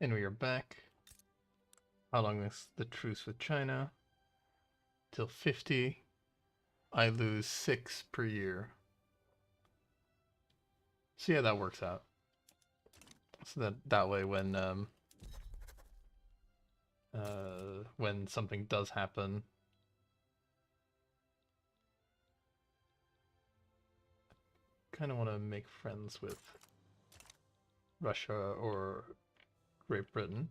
And we are back. How long is the truce with China? Till 50. I lose 6 per year. So yeah, that works out. So that way when something does happen, kind of want to make friends with Russia or Great Britain.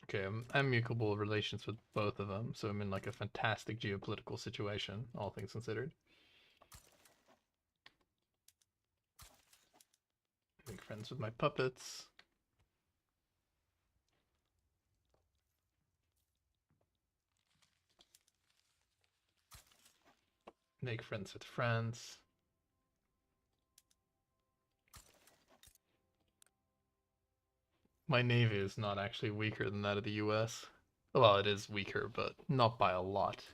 Okay, I'm amicable relations with both of them, so I'm in like a fantastic geopolitical situation, all things considered. Make friends with my puppets. Make friends with France. My navy is not actually weaker than that of the US. Well, it is weaker, but not by a lot.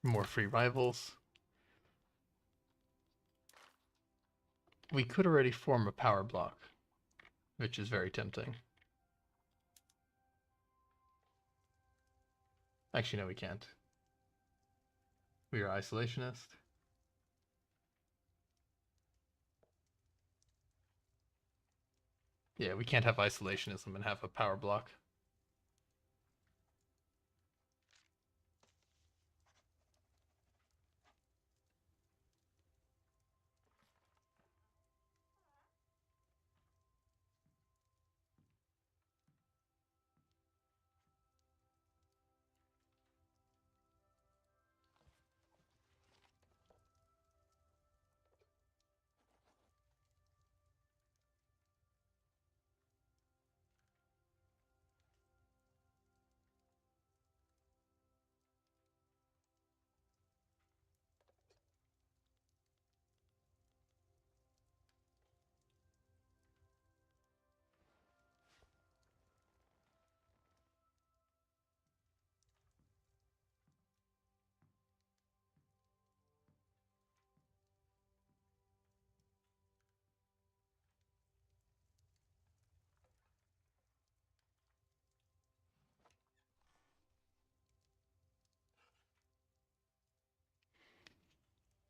More free rivals. We could already form a power block, which is very tempting. Actually, no, we can't. We are isolationist. Yeah, we can't have isolationism and have a power block.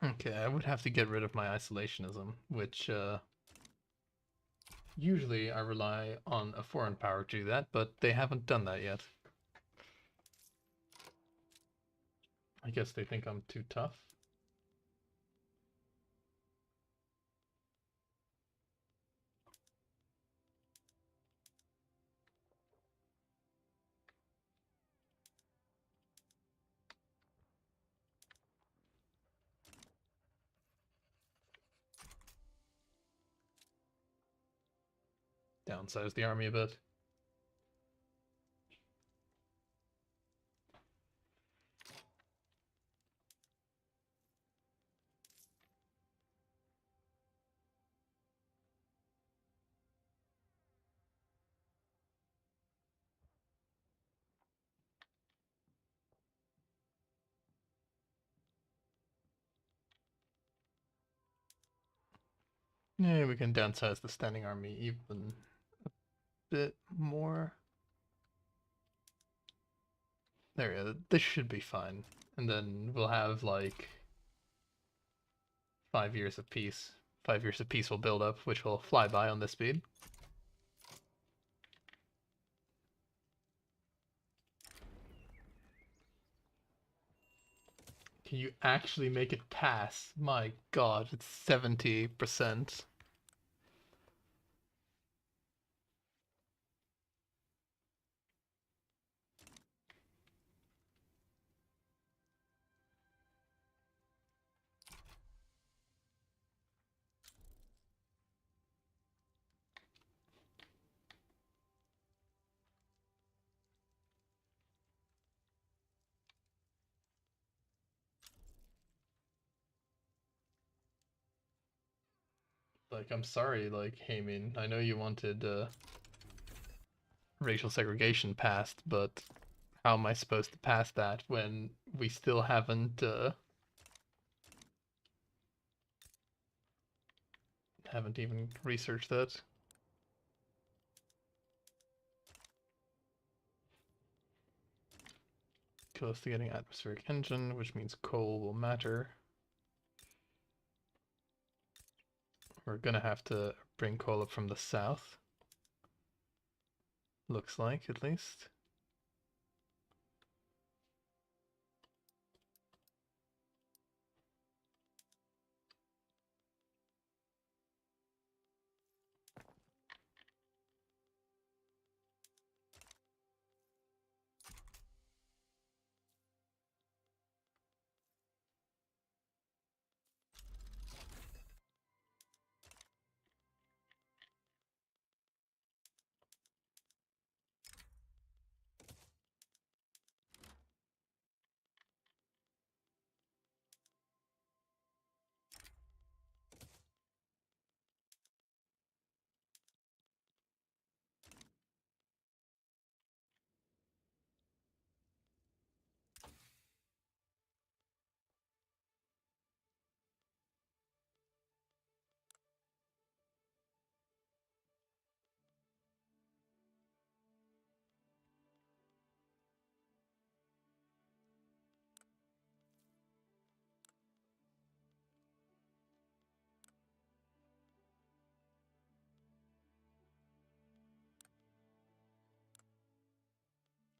Okay, I would have to get rid of my isolationism, which usually I rely on a foreign power to do that, but they haven't done that yet. I guess they think I'm too tough. Downsize the army a bit. Yeah, we can downsize the standing army even a bit more. There we go. This should be fine. And then we'll have like 5 years of peace. 5 years of peace will build up, which will fly by on this speed. Can you actually make it pass? My god, it's 70%. Like, I'm sorry, like, Haymin, I know you wanted racial segregation passed, but how am I supposed to pass that when we still haven't even researched that? Close to getting atmospheric engine, which means coal will matter. We're gonna have to bring coal up from the south. Looks like, at least.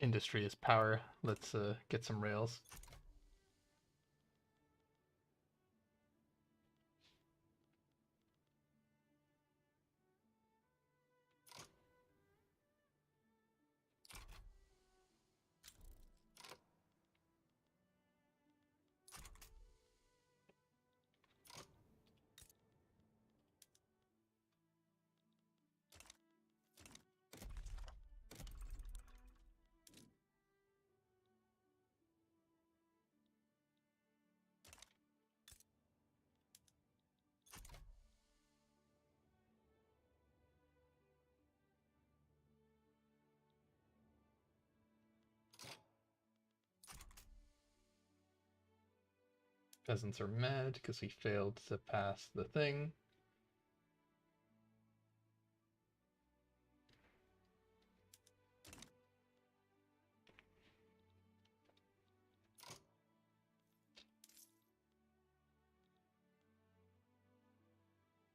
Industry is power. Let's get some rails. Peasants are mad because we failed to pass the thing.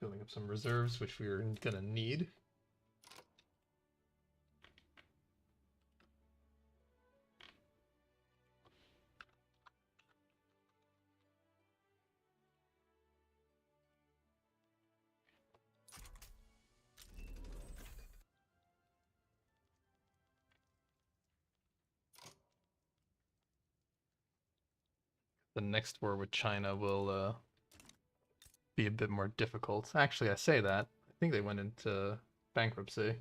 Building up some reserves, which we're gonna need. The next war with China will be a bit more difficult. Actually, I say that. I think they went into bankruptcy.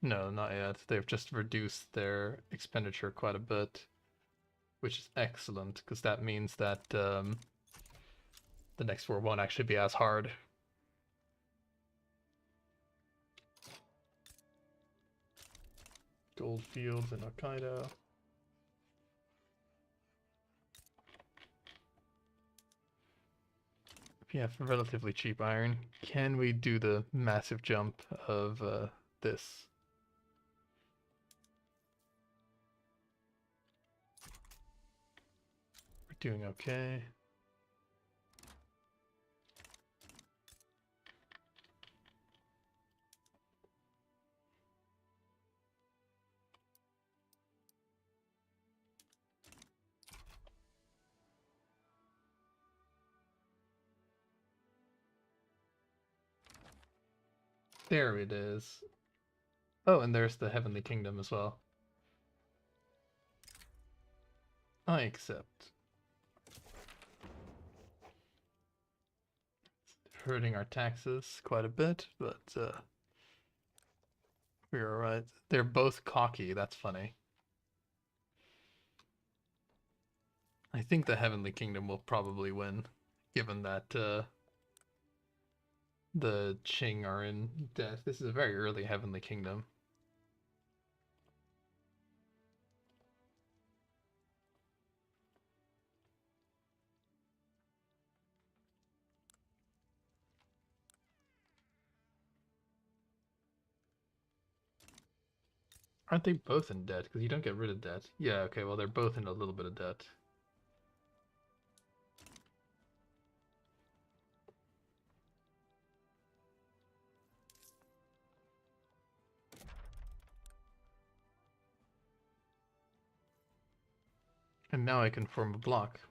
No, not yet. They've just reduced their expenditure quite a bit, which is excellent, because that means that the next war won't actually be as hard. Gold fields in Hokkaido. Yeah, for relatively cheap iron. Can we do the massive jump of this? We're doing okay. There it is. Oh, and there's the Heavenly Kingdom as well. I accept. It's hurting our taxes quite a bit, but we're alright. They're both cocky, that's funny. I think the Heavenly Kingdom will probably win, given that the Qing are in debt. This is a very early Heavenly Kingdom. Aren't they both in debt? Because you don't get rid of debt. Yeah, okay, well, they're both in a little bit of debt. And now I can form a block.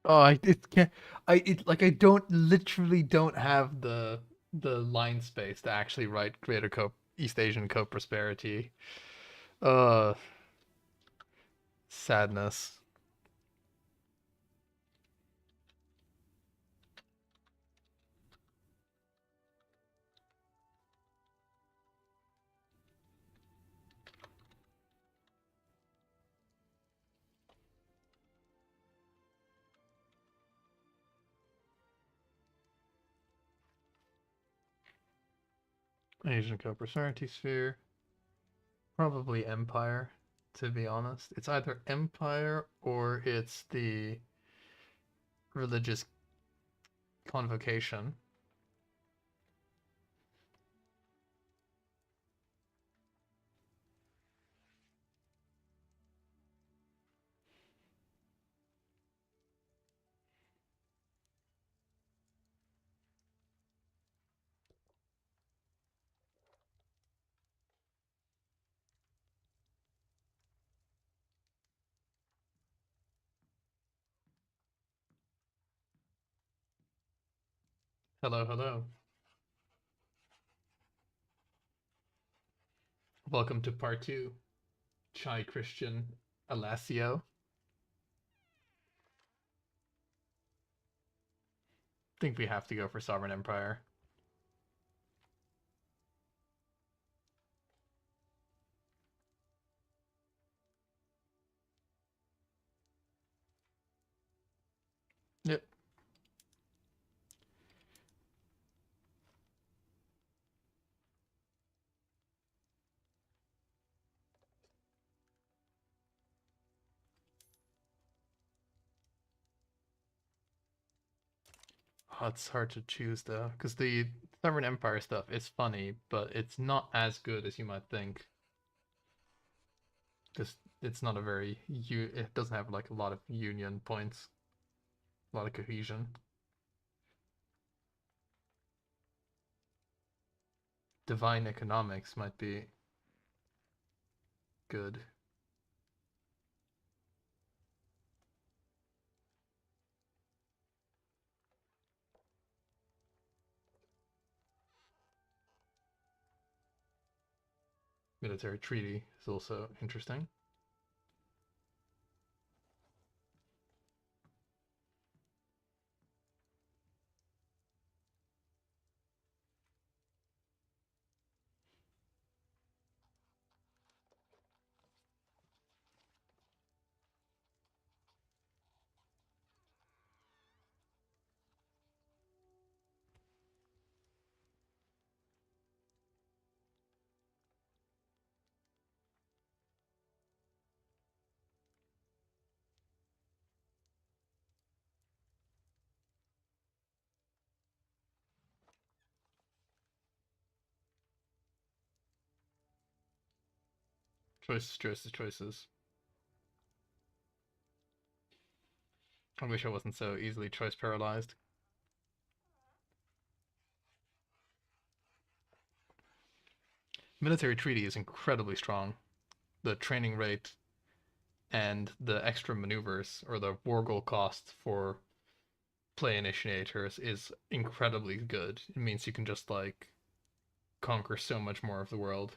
Oh, I it can't. I don't literally don't have the line space to actually write Greater Co East Asian Co-Prosperity. Uh, sadness. Asian Co-Prosperity Sphere. Probably Empire, to be honest. It's either Empire or it's the religious convocation. Hello, hello. Welcome to part two. Chai Christian Alessio. Think we have to go for Sovereign Empire. Yep. Oh, it's hard to choose though, because the Sovereign Empire stuff is funny, but it's not as good as you might think. Because it's not a very it doesn't have like a lot of union points, a lot of cohesion. Divine economics might be good. Military treaty is also interesting. Choices, choices, choices. I wish I wasn't so easily choice paralyzed. Military treaty is incredibly strong. The training rate and the extra maneuvers or the war goal cost for play initiators is incredibly good. It means you can just like conquer so much more of the world.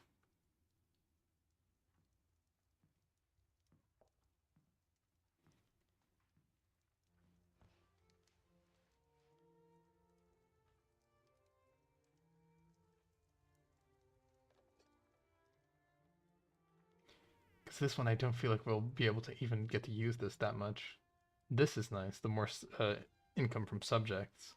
Because this one I don't feel like we'll be able to even get to use this that much. This is nice, the more income from subjects.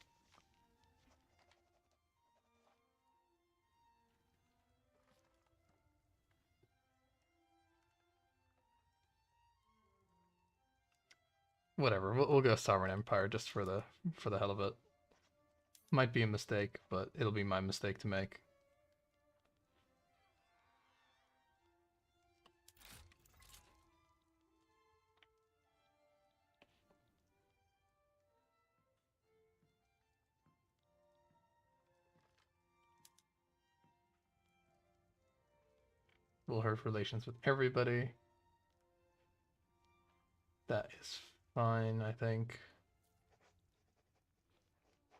Whatever, we'll go Sovereign Empire just for the hell of it. Might be a mistake, but it'll be my mistake to make. We'll hurt relations with everybody. That is fine, I think.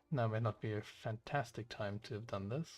Now might not be a fantastic time to have done this.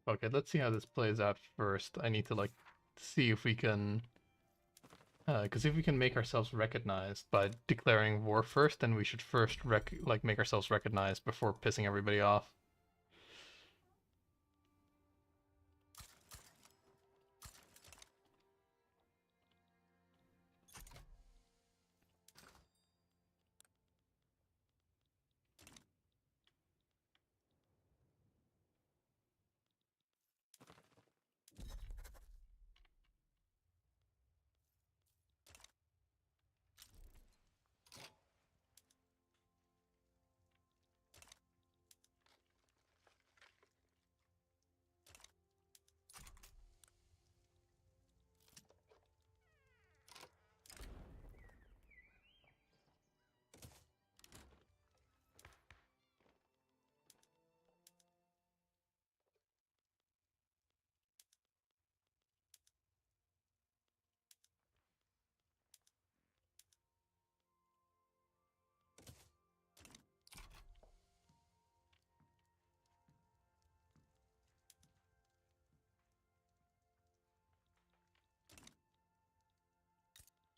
Okay, let's see how this plays out first. I need to like see if we can because if we can make ourselves recognized by declaring war first, then we should first make ourselves recognized before pissing everybody off.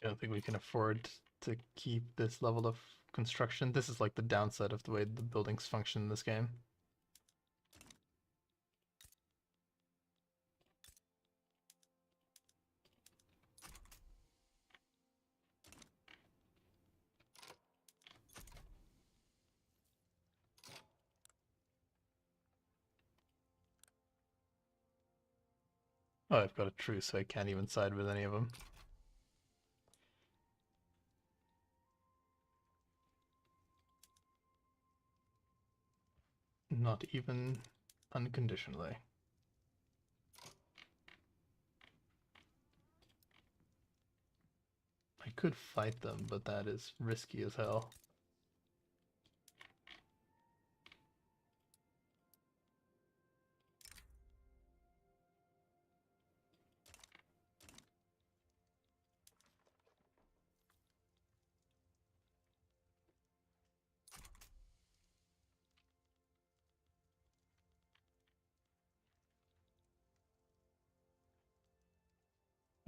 I don't think we can afford to keep this level of construction. This is like the downside of the way the buildings function in this game. Oh, I've got a truce, so I can't even side with any of them. Not even unconditionally. I could fight them, but that is risky as hell.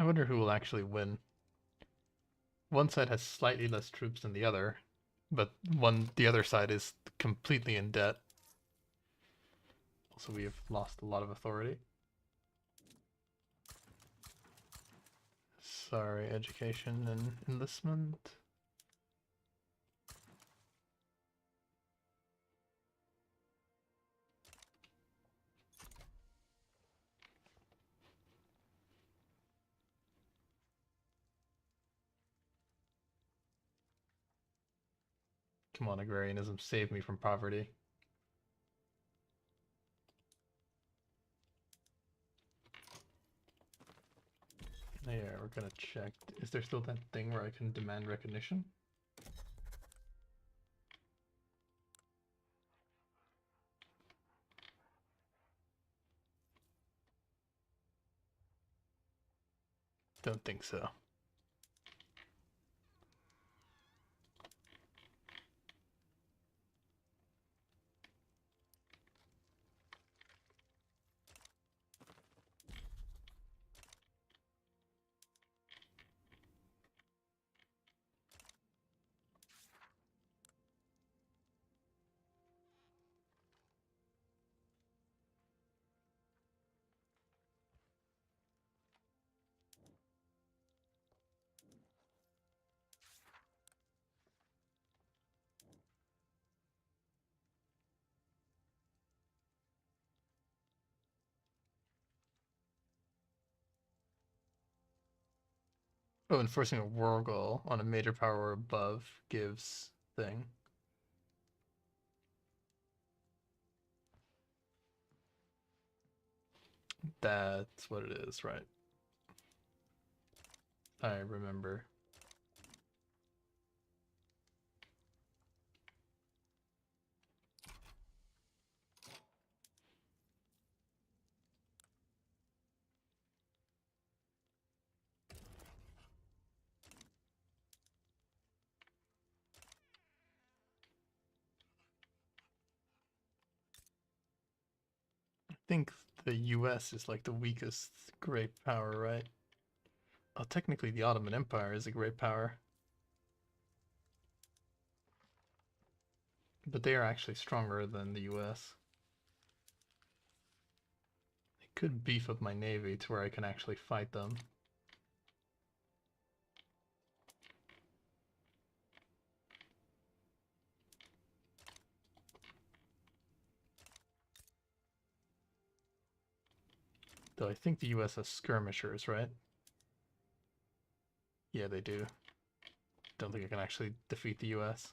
I wonder who will actually win. One side has slightly less troops than the other, but the other side is completely in debt. Also, we have lost a lot of authority. Sorry, education and enlistment. Come on, agrarianism, save me from poverty. Yeah, we're gonna check. Is there still that thing where I can demand recognition? Don't think so. Oh, enforcing a war goal on a major power or above gives thing. That's what it is, right? I remember. I think the US is like the weakest great power, right? Oh, technically the Ottoman Empire is a great power. But they are actually stronger than the US. I could beef up my navy to where I can actually fight them. Though I think the US has skirmishers, right? Yeah, they do. Don't think I can actually defeat the US.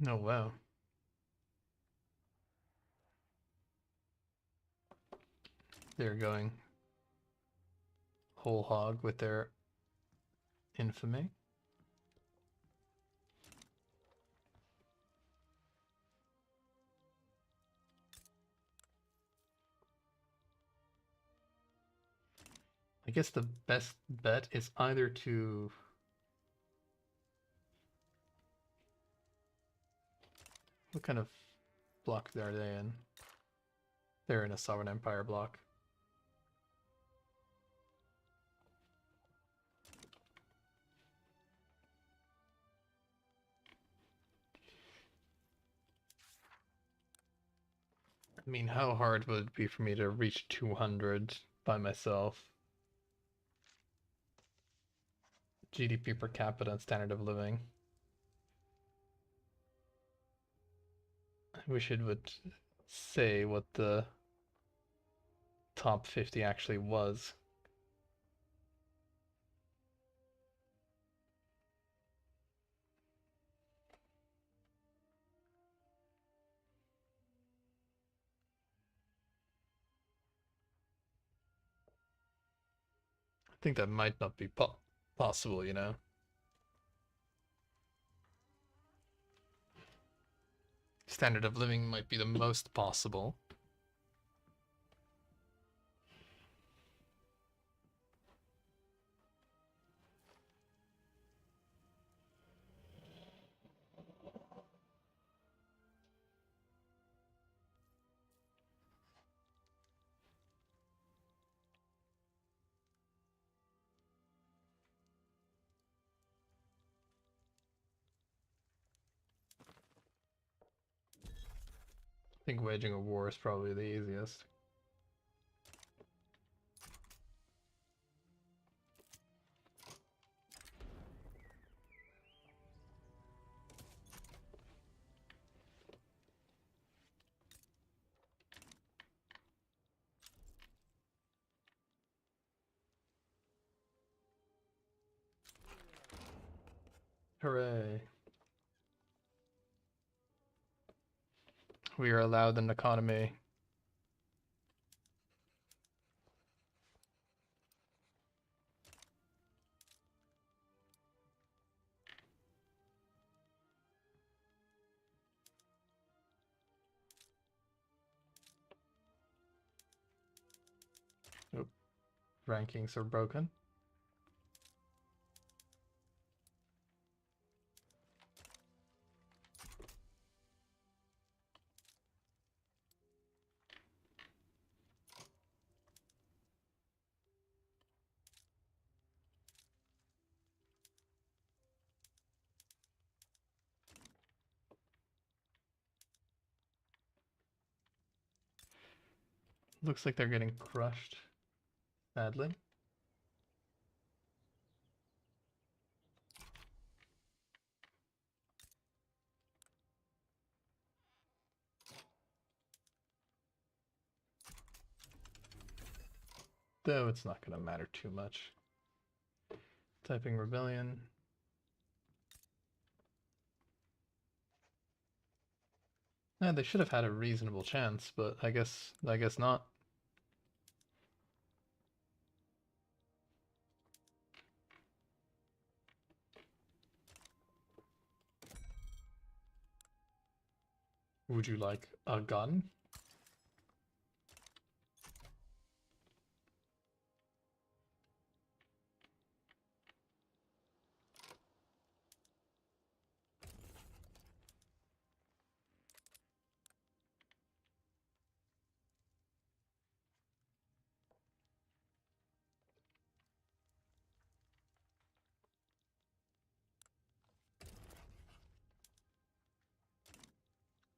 No, wow. They're going whole hog with their infamy. I guess the best bet is either to... What kind of block are they in? They're in a Sovereign Empire block. I mean, how hard would it be for me to reach 200 by myself? GDP per capita and standard of living. I wish it would say what the top 50 actually was. I think that might not be possible, you know? Standard of living might be the most possible. I think waging a war is probably the easiest. Hooray. We are allowed an economy. Oop. Rankings are broken. Looks like they're getting crushed, sadly. Though it's not going to matter too much. Typing rebellion. Yeah, they should have had a reasonable chance, but I guess not. Would you like a gun?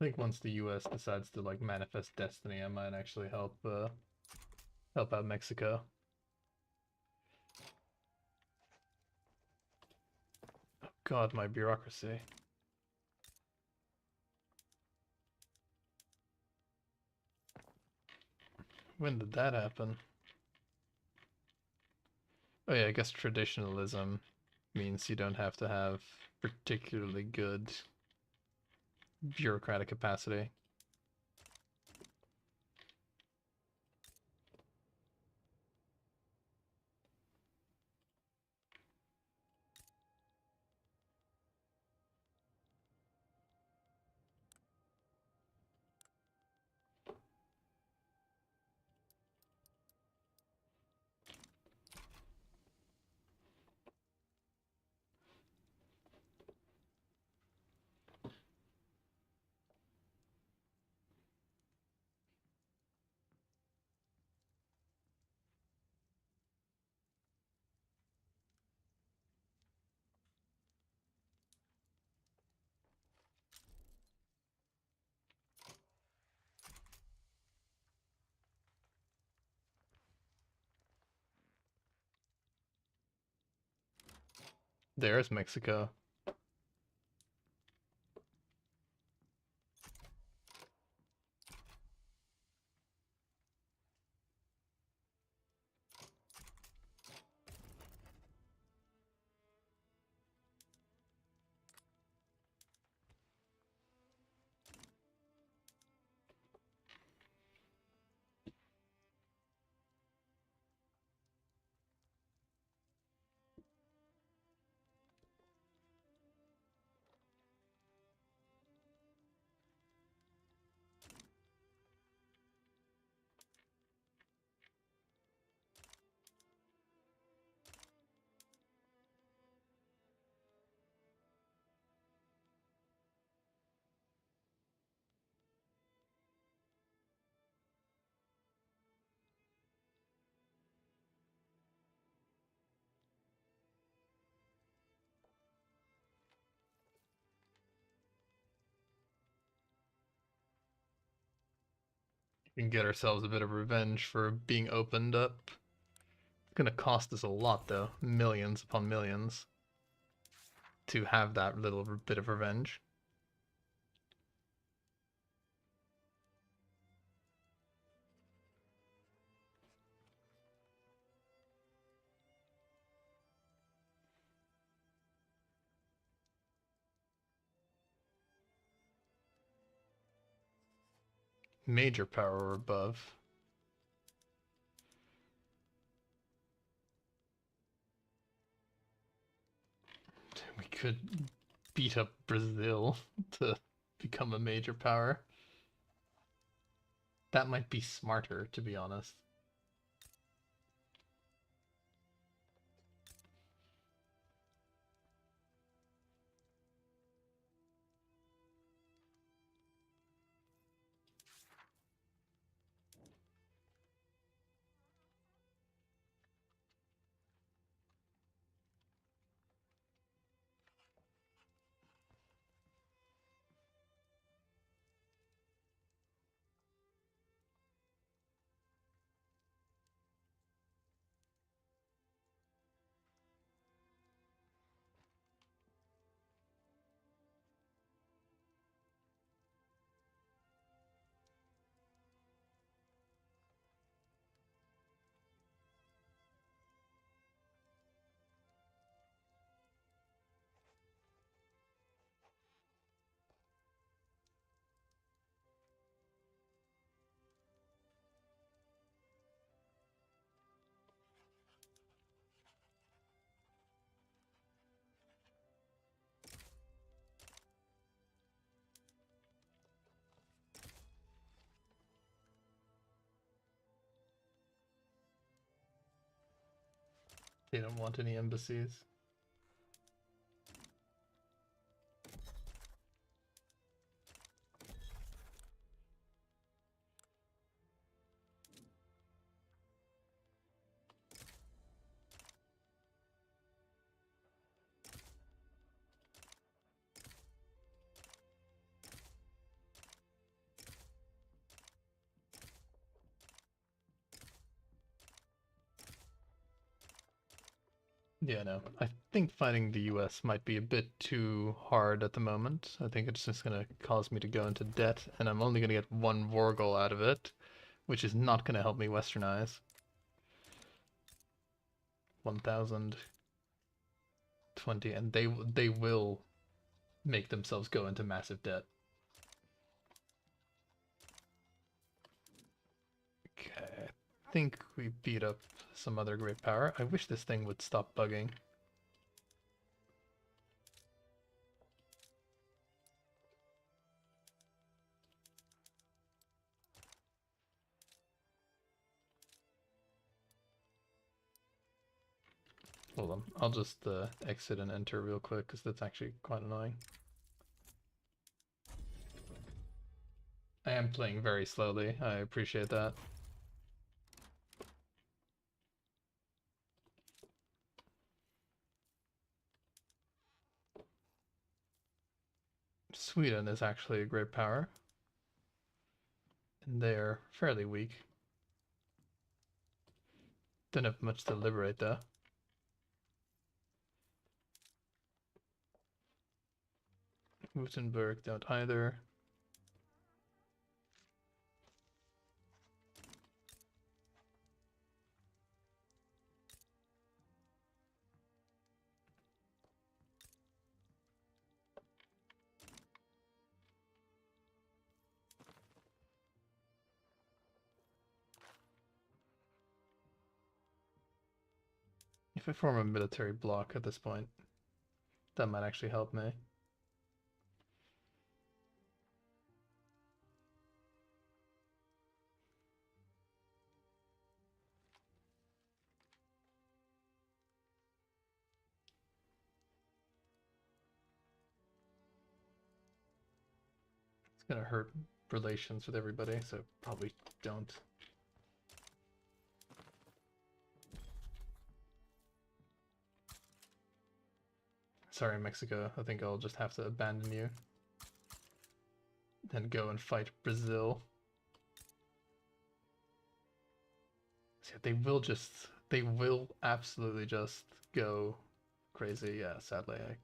I think once the US decides to like manifest destiny, I might actually help out Mexico. Oh God, my bureaucracy. When did that happen? Oh yeah, I guess traditionalism means you don't have to have particularly good bureaucratic capacity. There's Mexico. We can get ourselves a bit of revenge for being opened up. It's gonna cost us a lot though, millions upon millions, to have that little bit of revenge. major power or above. We could beat up Brazil to become a major power. That might be smarter, to be honest. They don't want any embassies. Yeah, no. I think fighting the US might be a bit too hard at the moment. I think it's just going to cause me to go into debt, and I'm only going to get one Vorgol out of it, which is not going to help me westernize. 1,020, and they will make themselves go into massive debt. Okay, I think we beat up some other great power. I wish this thing would stop bugging. Hold on, I'll just exit and enter real quick because that's actually quite annoying. I am playing very slowly, I appreciate that. Sweden is actually a great power. And they're fairly weak. Don't have much to liberate though. Württemberg don't either. If I form a military bloc at this point, that might actually help me. It's gonna hurt relations with everybody, so probably don't. Sorry, Mexico. I think I'll just have to abandon you. And go and fight Brazil. So they will absolutely just go crazy. Yeah, sadly, I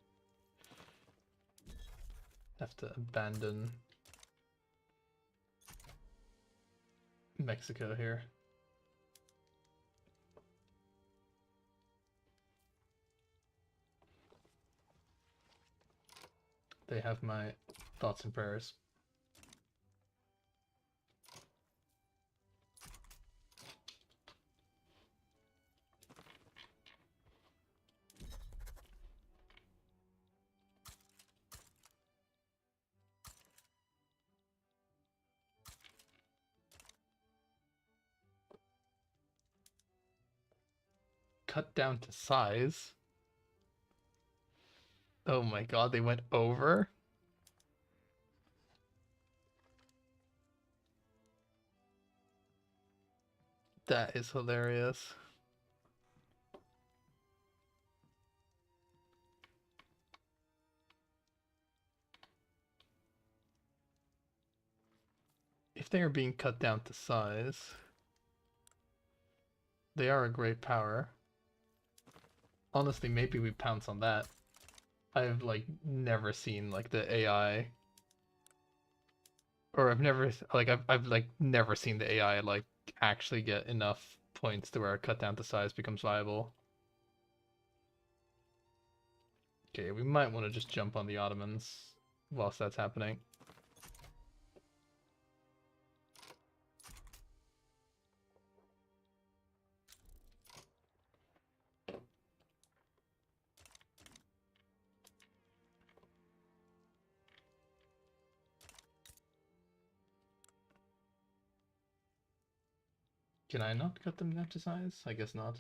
have to abandon Mexico here. They have my thoughts and prayers. cut down to size. Oh my god, they went over? That is hilarious. If they are being cut down to size, they are a great power. Honestly, maybe we pounce on that. I've like never seen like the AI, or I've like never seen the AI like actually get enough points to where a cut down to size becomes viable. Okay, we might want to just jump on the Ottomans whilst that's happening. Can I not cut them down to size? I guess not.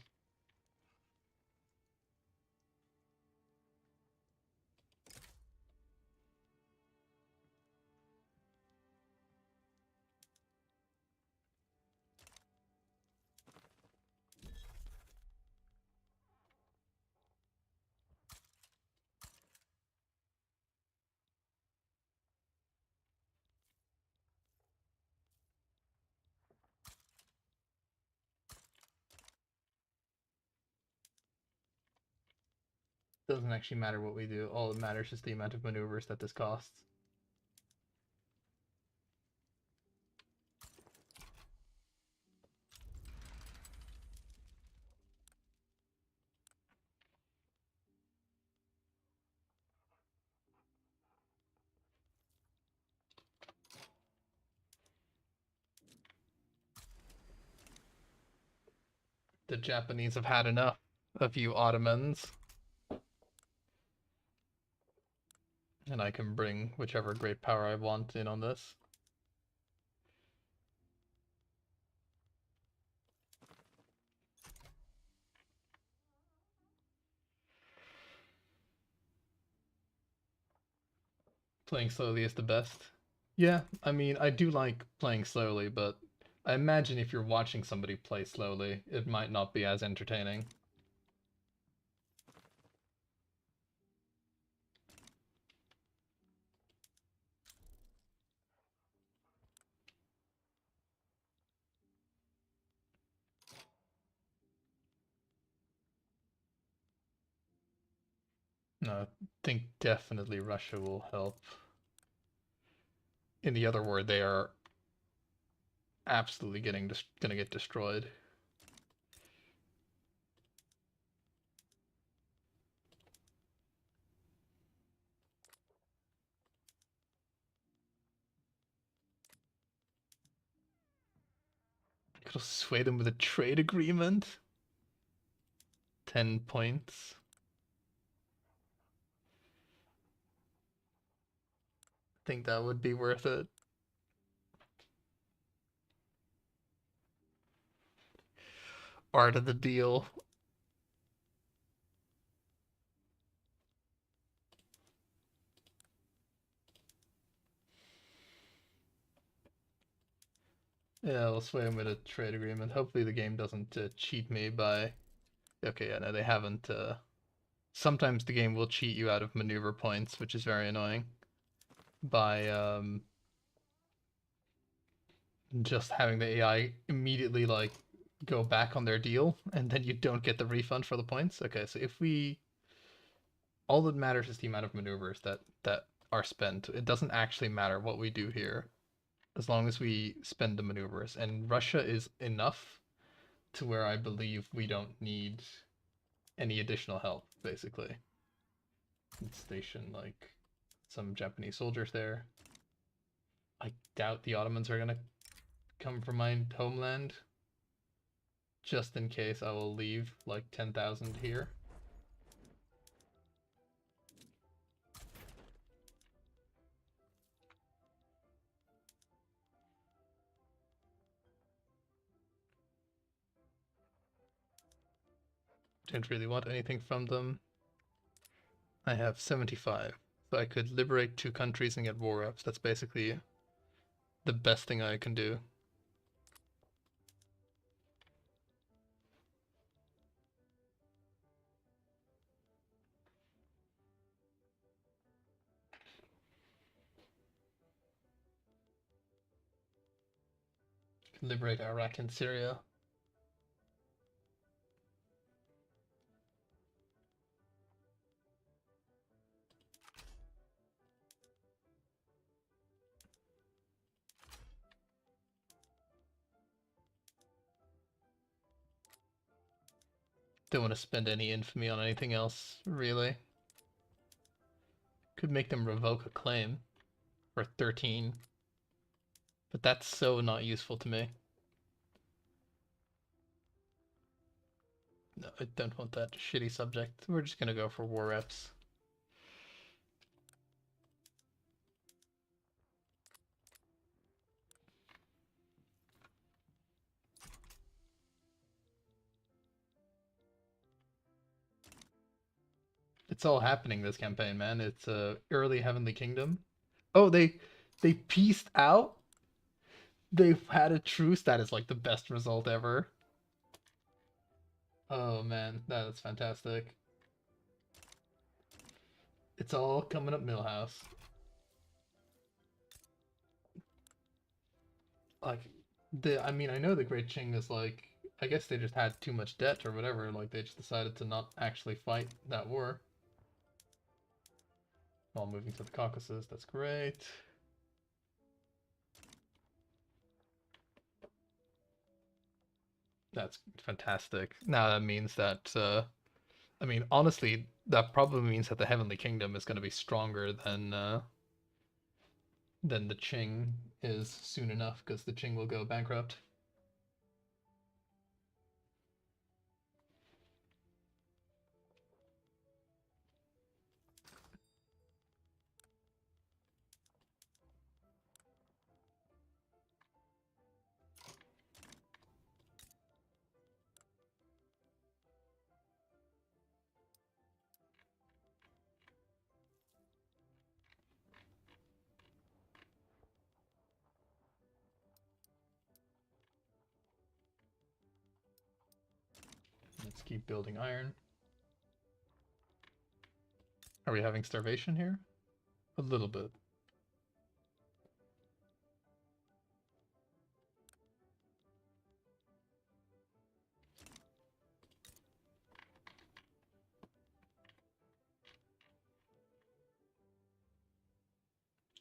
Doesn't actually matter what we do. All that matters is the amount of maneuvers that this costs. The Japanese have had enough of you Ottomans. And I can bring whichever great power I want in on this. Playing slowly is the best. Yeah, I mean, I do like playing slowly, but I imagine if you're watching somebody play slowly, it might not be as entertaining. No, I think definitely Russia will help. In the other word, they are absolutely gonna get destroyed. Could sway them with a trade agreement. 10 points. I think that would be worth it. Art of the deal. Yeah, I'll sway them with a trade agreement. Hopefully the game doesn't cheat me by... Okay, yeah, no, they haven't. Sometimes the game will cheat you out of maneuver points, which is very annoying. By just having the AI immediately like go back on their deal, and then you don't get the refund for the points. Okay, so if we... All that matters is the amount of maneuvers that are spent. It doesn't actually matter what we do here, as long as we spend the maneuvers. And Russia is enough to where I believe we don't need any additional help, basically. Let's station like some Japanese soldiers there. I doubt the Ottomans are gonna come from my homeland. Just in case, I will leave like 10,000 here. Don't really want anything from them. I have 75. So I could liberate 2 countries and get war reps. That's basically the best thing I can do. Liberate Iraq and Syria. Don't want to spend any infamy on anything else, really. Could make them revoke a claim for 13. But that's so not useful to me. No, I don't want that shitty subject. We're just gonna go for war reps. It's all happening this campaign, man. It's early Heavenly Kingdom. Oh, they pieced out? They've had a truce? That is like the best result ever. Oh man, that is fantastic. It's all coming up Millhouse. Like, I mean, I know the Great Qing is like, I guess they just had too much debt or whatever. Like, they just decided to not actually fight that war. While moving to the Caucasus, that's great. That's fantastic. Now that means that, I mean, honestly, that probably means that the Heavenly Kingdom is going to be stronger than the Qing is soon enough, because the Qing will go bankrupt. Let's keep building iron. Are we having starvation here? A little bit.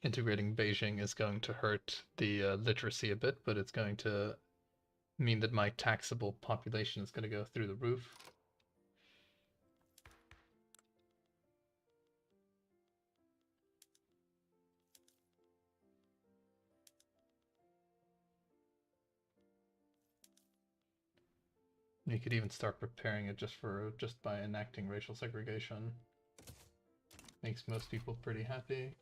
Integrating Beijing is going to hurt the literacy a bit, but it's going to mean that my taxable population is going to go through the roof. You could even start preparing it just by enacting racial segregation. Makes most people pretty happy.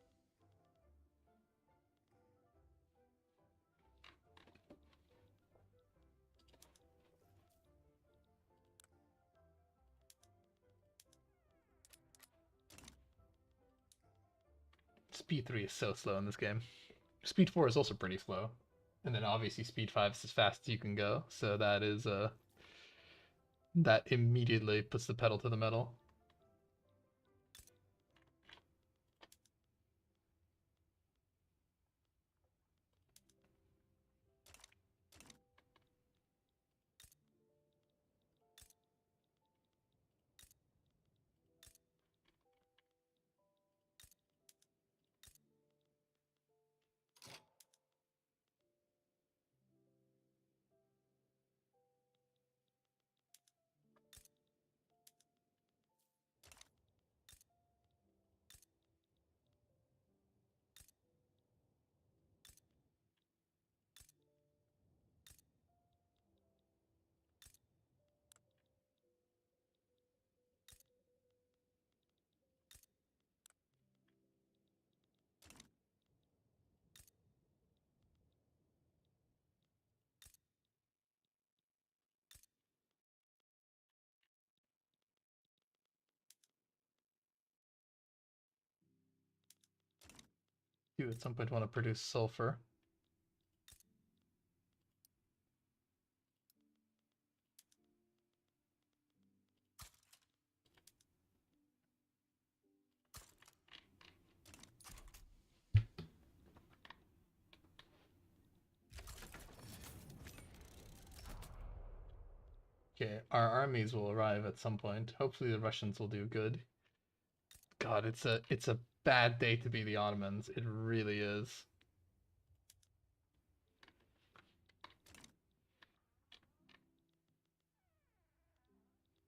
Speed 3 is so slow in this game. Speed 4 is also pretty slow. And then obviously Speed 5 is as fast as you can go, so that is that immediately puts the pedal to the metal. You at some point want to produce sulfur. Okay, our armies will arrive at some point. Hopefully the Russians will do good. God, it's a bad day to be the Ottomans. It really is.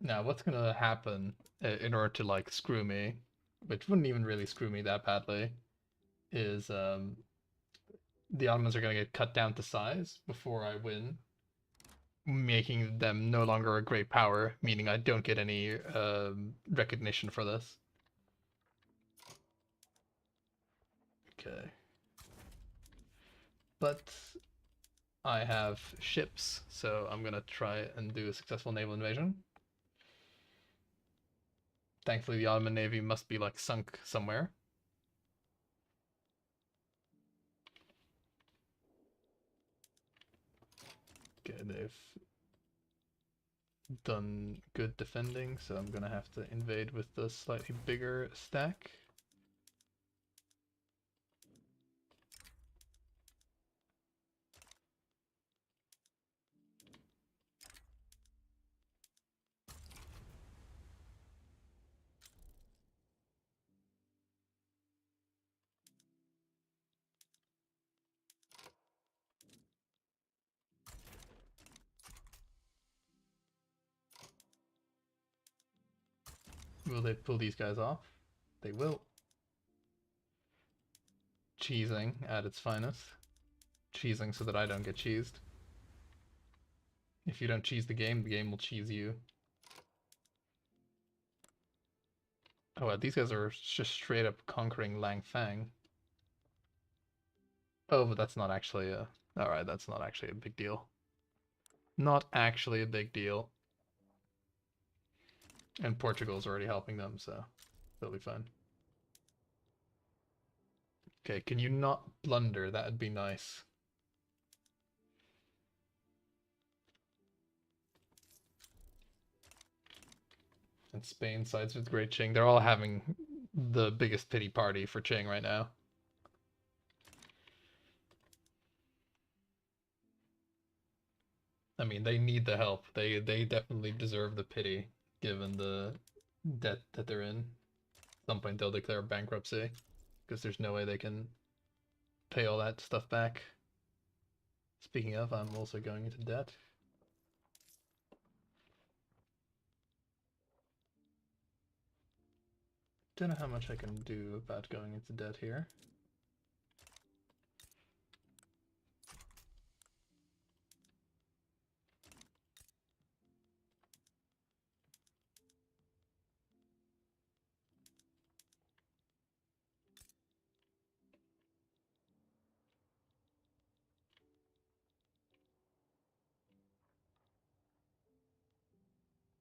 Now, what's gonna happen in order to like screw me, which wouldn't even really screw me that badly, is the Ottomans are gonna get cut down to size before I win, making them no longer a great power, meaning I don't get any recognition for this. Okay. But I have ships, so I'm gonna try and do a successful naval invasion. Thankfully, the Ottoman Navy must be like sunk somewhere. Okay, they've done good defending, so I'm gonna have to invade with the slightly bigger stack. Will they pull these guys off? They will. Cheesing at its finest. Cheesing so that I don't get cheesed. If you don't cheese the game will cheese you. Oh, wow, these guys are just straight up conquering Lang Fang. Oh, but that's not actually a... Alright, that's not actually a big deal. Not actually a big deal. And Portugal's already helping them, so they'll be fine. Okay, can you not blunder? That'd be nice. And Spain sides with Great Qing. They're all having the biggest pity party for Qing right now. I mean, they need the help. They definitely deserve the pity, given the debt that they're in. At some point they'll declare bankruptcy, because there's no way they can pay all that stuff back. Speaking of, I'm also going into debt. Don't know how much I can do about going into debt here.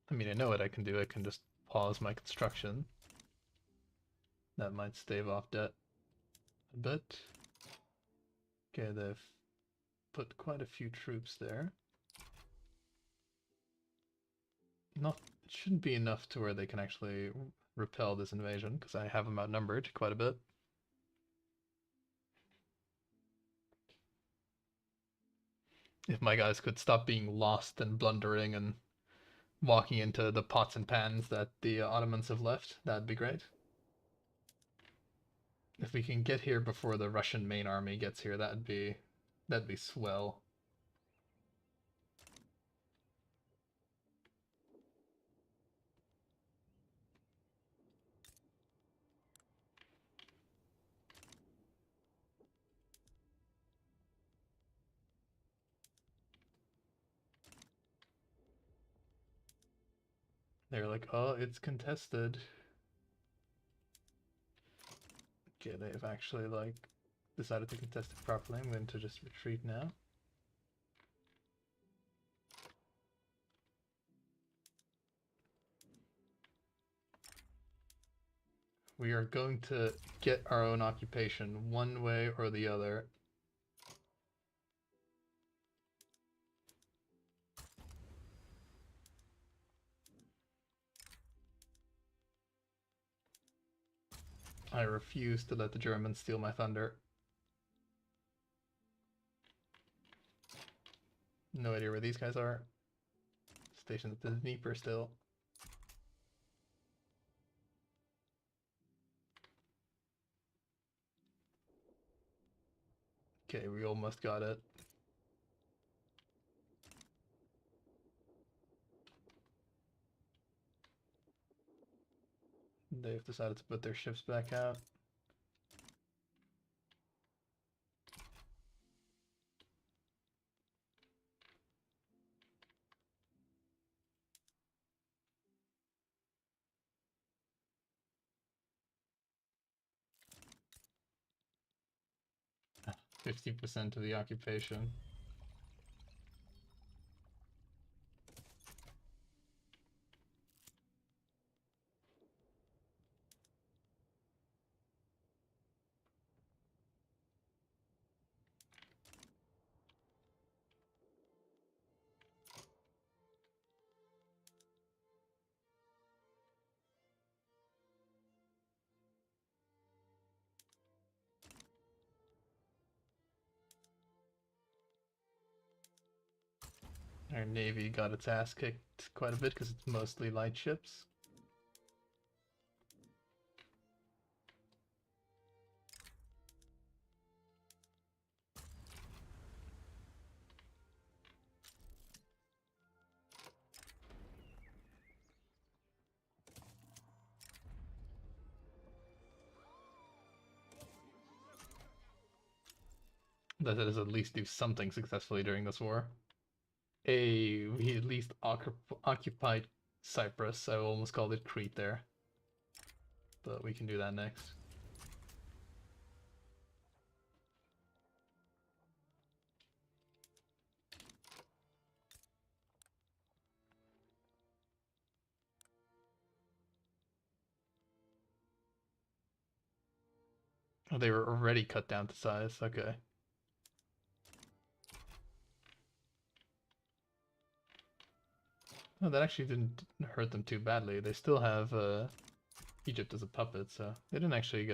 I mean, I know what I can do. I can just pause my construction. That might stave off debt a bit. Okay, they've put quite a few troops there. Not, it shouldn't be enough to where they can actually repel this invasion, because I have them outnumbered quite a bit. If my guys could stop being lost and blundering and walking into the pots and pans that the Ottomans have left, that'd be great. If we can get here before the Russian main army gets here, that'd be swell. They're like, oh, it's contested. Okay, they've actually like decided to contest it properly. I'm going to just retreat now. We are going to get our own occupation one way or the other. I refuse to let the Germans steal my thunder. No idea where these guys are. Stationed at the Dnieper still. Okay, we almost got it. They've decided to put their ships back out. Ah, 50% of the occupation. Our navy got its ass kicked quite a bit because it's mostly light ships. That is at least do something successfully during this war. We at least occupied Cyprus. I almost called it Crete there. But we can do that next. Oh, they were already cut down to size. Okay. No, that actually didn't hurt them too badly. They still have Egypt as a puppet, so they didn't actually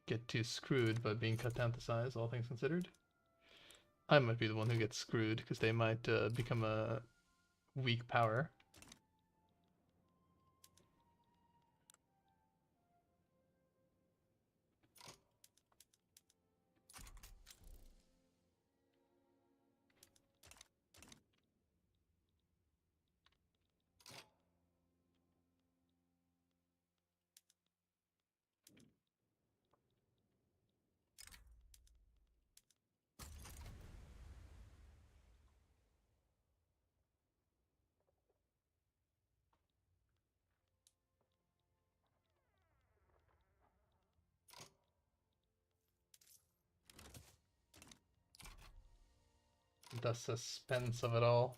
get too screwed by being cut down to size, all things considered. I might be the one who gets screwed, because they might become a weak power. The suspense of it all.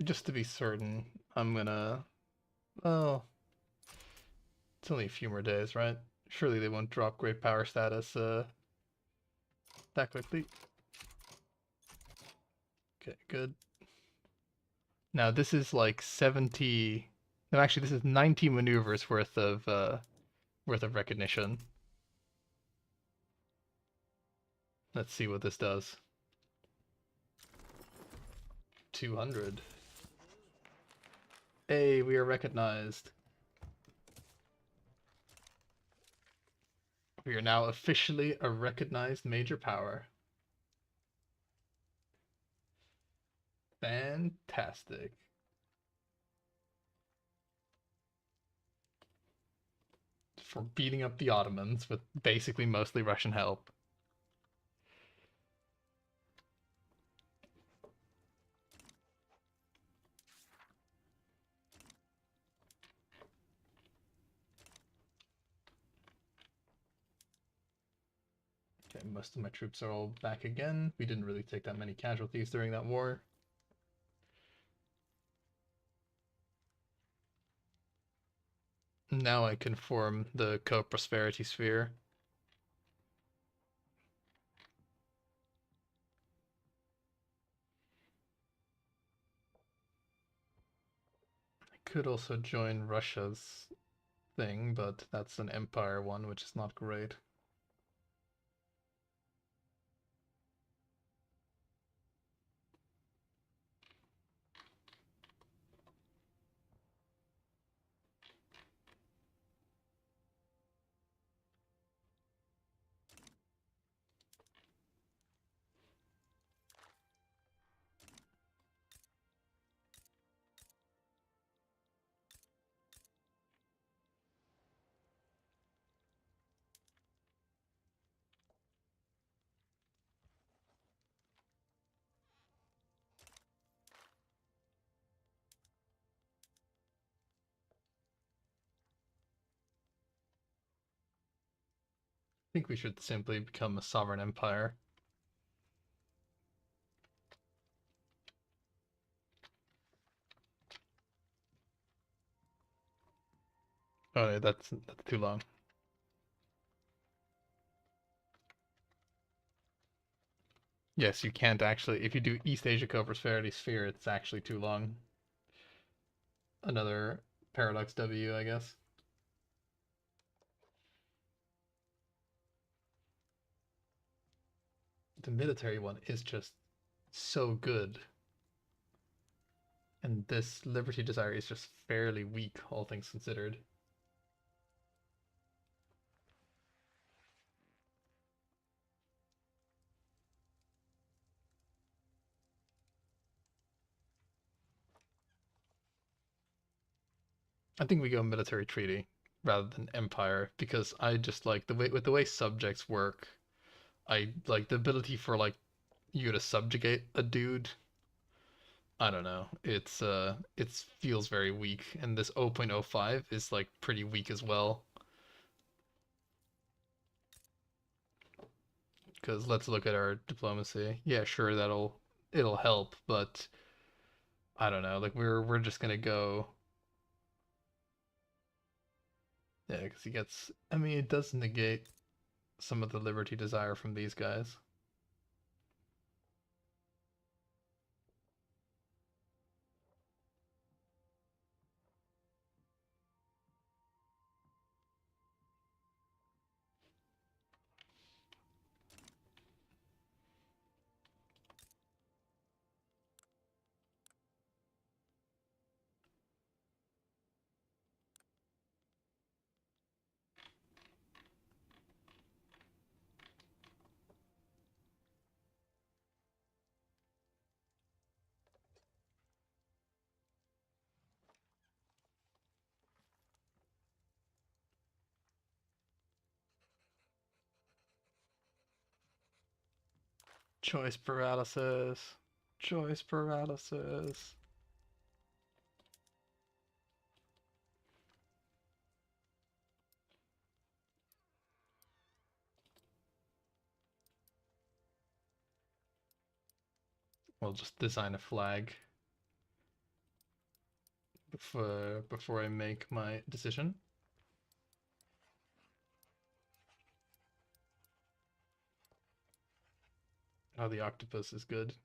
Just to be certain, I'm gonna... Well, it's only a few more days, right? Surely they won't drop great power status that quickly. Okay, good. Now this is like 70... No, actually this is 90 maneuvers worth of recognition. Let's see what this does. 200. Hey, we are recognized. We are now officially a recognized major power. Fantastic. For beating up the Ottomans with basically mostly Russian help. Okay, most of my troops are all back again. We didn't really take that many casualties during that war. Now I can form the co-prosperity sphere. I could also join Russia's thing, but that's an empire one, which is not great. I think we should simply become a sovereign empire. Oh, yeah, that's too long. Yes, you can't actually. If you do East Asia Co-Prosperity Sphere, it's actually too long. Another Paradox W, I guess. The military one is just so good. And this Liberty Desire is just fairly weak, all things considered. I think we go military treaty rather than empire because I just like the way subjects work. I like the ability for like you to subjugate a dude. I don't know. It feels very weak, and this 0.05 is like pretty weak as well. Because let's look at our diplomacy. Yeah, sure, it'll help, but I don't know. Like we're just gonna go. Yeah, because he gets. I mean, it does negate some of the liberty desire from these guys. Choice paralysis. Choice paralysis. We'll just design a flag before I make my decision. Oh, the octopus is good.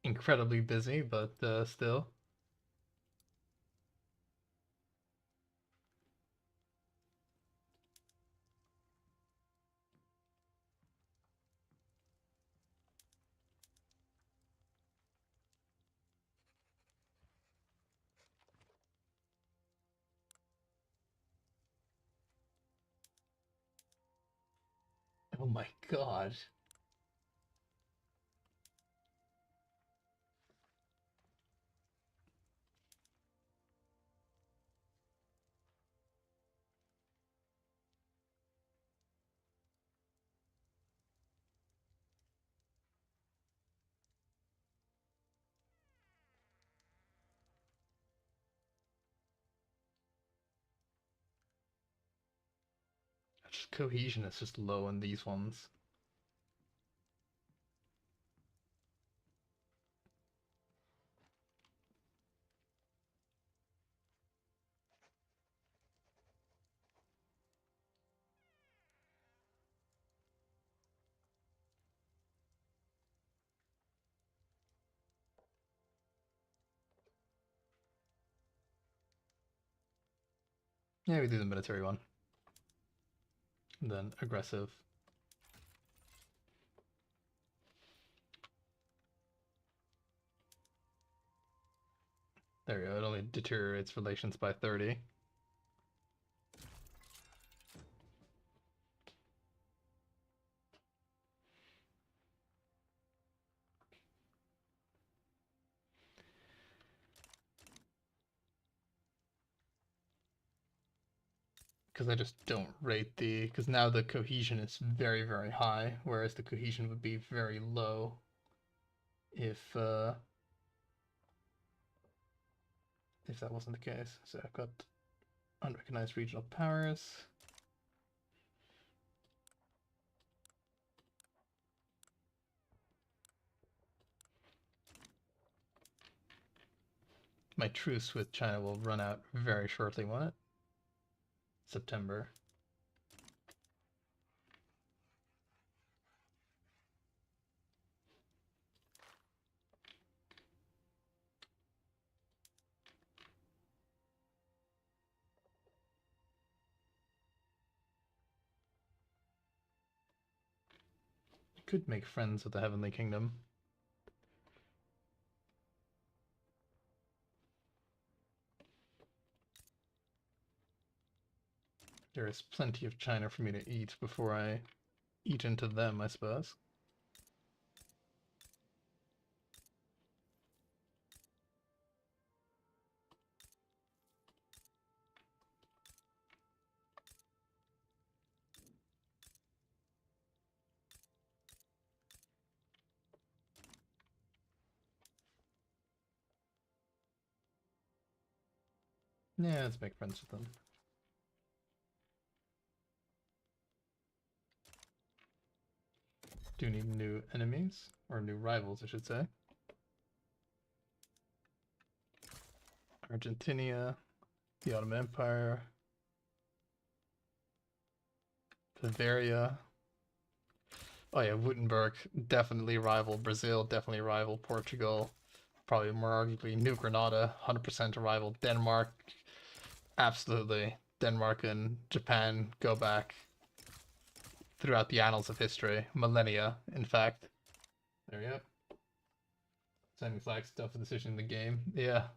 Incredibly busy, but still. Oh my god. Just cohesion is just low in these ones. Yeah, we do the military one. And then aggressive. There we go, it only deteriorates relations by 30. Because I just don't rate because now the cohesion is very, very high, whereas the cohesion would be very low if that wasn't the case. So I've got unrecognized regional powers. My truce with China will run out very shortly, won't it? September. I could make friends with the Heavenly Kingdom. There is plenty of China for me to eat before I eat into them, I suppose. Yeah, let's make friends with them. Do need new enemies, or new rivals, I should say. Argentina, the Ottoman Empire, Bavaria. Oh yeah, Württemberg, definitely rival Brazil, definitely rival Portugal, probably more arguably New Granada, 100% a rival Denmark, absolutely. Denmark and Japan go back throughout the annals of history, millennia, in fact. There we go. Sending flags, tough decision in the game. Yeah,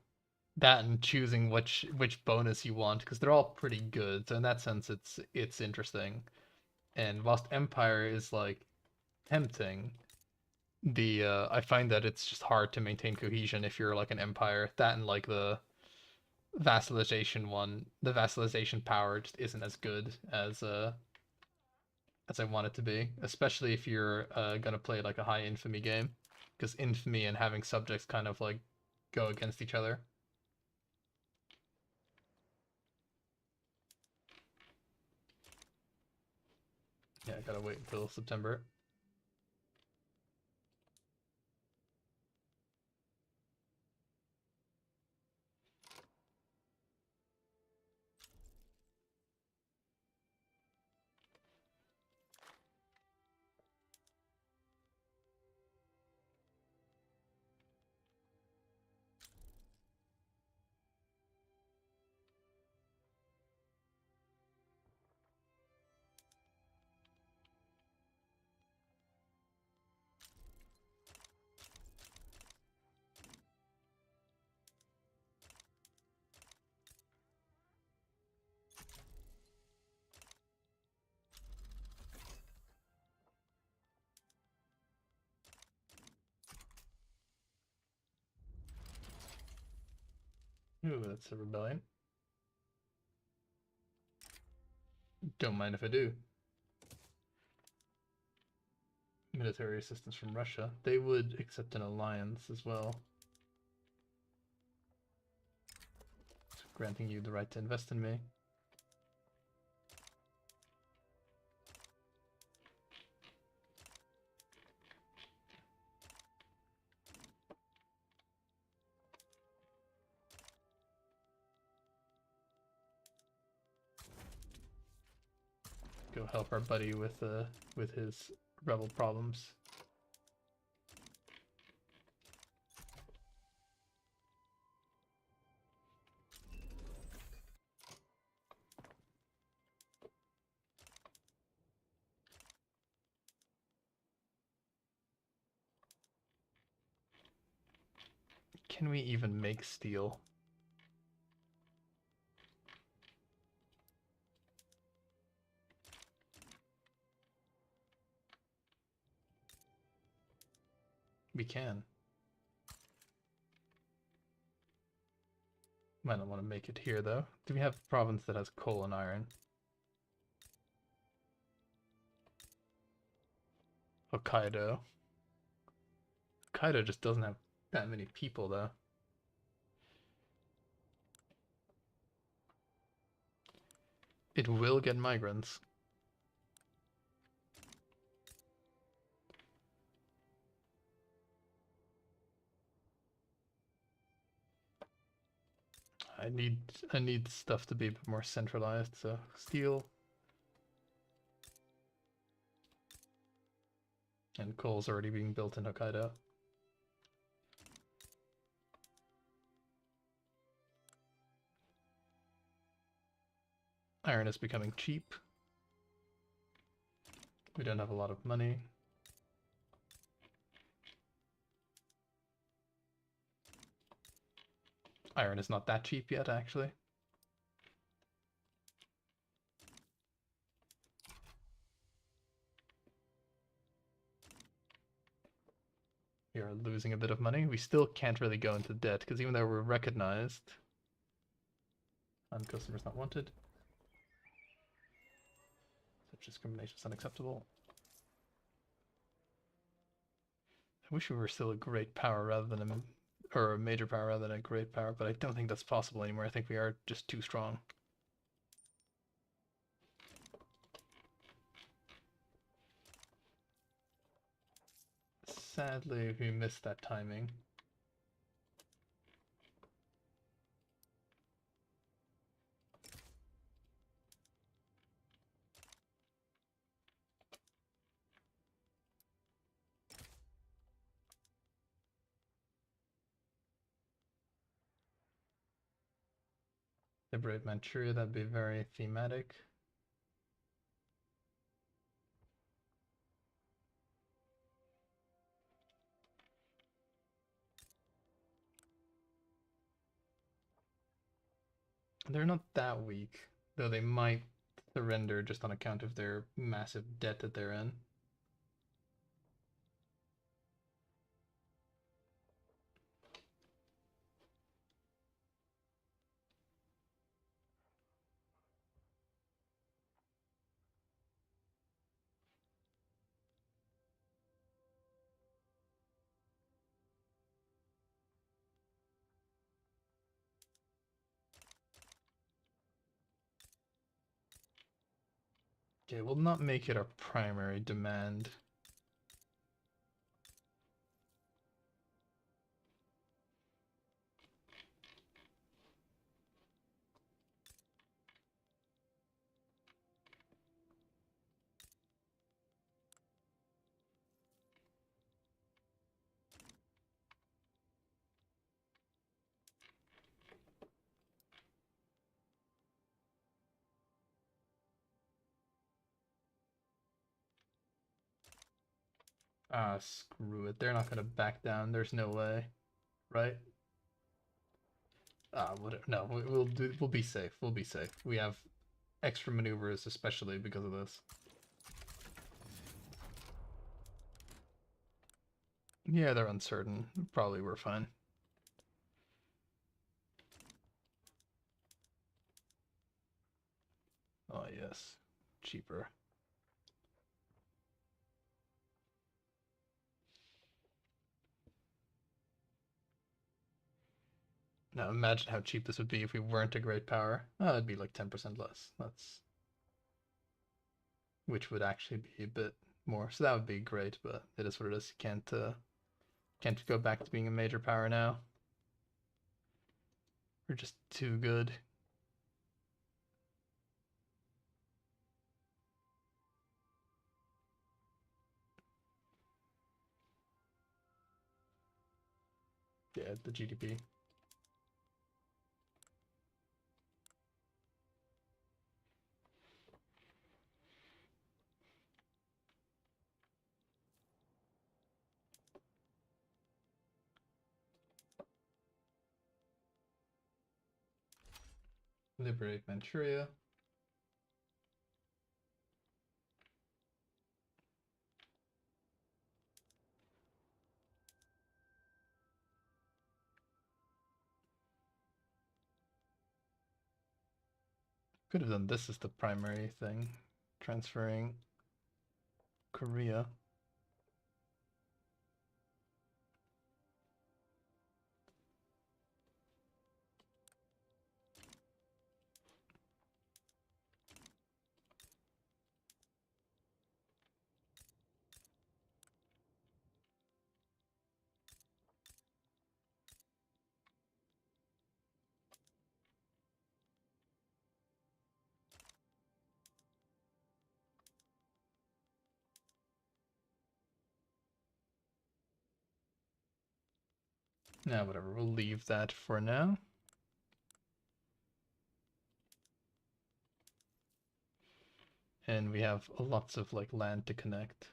that and choosing which bonus you want, because they're all pretty good. So in that sense, it's interesting. And whilst Empire is like tempting, the I find that it's just hard to maintain cohesion if you're like an empire. That and like the vassalization one, the vassalization power just isn't as good as I want it to be, especially if you're gonna play like a high infamy game, because infamy and having subjects kind of like go against each other. Yeah, I gotta wait until September. Ooh, that's a rebellion. Don't mind if I do. Military assistance from Russia. They would accept an alliance as well. So granting you the right to invest in me. Go help our buddy with his rebel problems. Can we even make steel? We can. Might not want to make it here though. Do we have a province that has coal and iron? Hokkaido. Hokkaido just doesn't have that many people though. It will get migrants. I need stuff to be a bit more centralized, so steel and coal's already being built in Hokkaido. Iron is becoming cheap. We don't have a lot of money. Iron is not that cheap yet, actually. We are losing a bit of money. We still can't really go into debt, because even though we're recognized, customers not wanted. Such discrimination is unacceptable. I wish we were still a great power rather than a major power rather than a great power, but I don't think that's possible anymore. I think we are just too strong. Sadly, we missed that timing. Liberate Manchuria, that'd be very thematic. They're not that weak, though they might surrender just on account of their massive debt that they're in. Okay, we'll not make it our primary demand. Ah, screw it. They're not gonna back down. There's no way, right? Ah, whatever. No, we'll do. We'll be safe. We'll be safe. We have extra maneuvers, especially because of this. Yeah, they're uncertain. Probably we're fine. yes. Cheaper. Now imagine how cheap this would be if we weren't a great power. Oh, it'd be like 10% less. That's which would actually be a bit more. So that would be great, but it is what it is. You can't go back to being a major power now. We're just too good. Yeah, the GDP. Liberate Manchuria. Could have done this as the primary thing. Transferring Korea. Now, whatever, we'll leave that for now. And we have lots of like land to connect.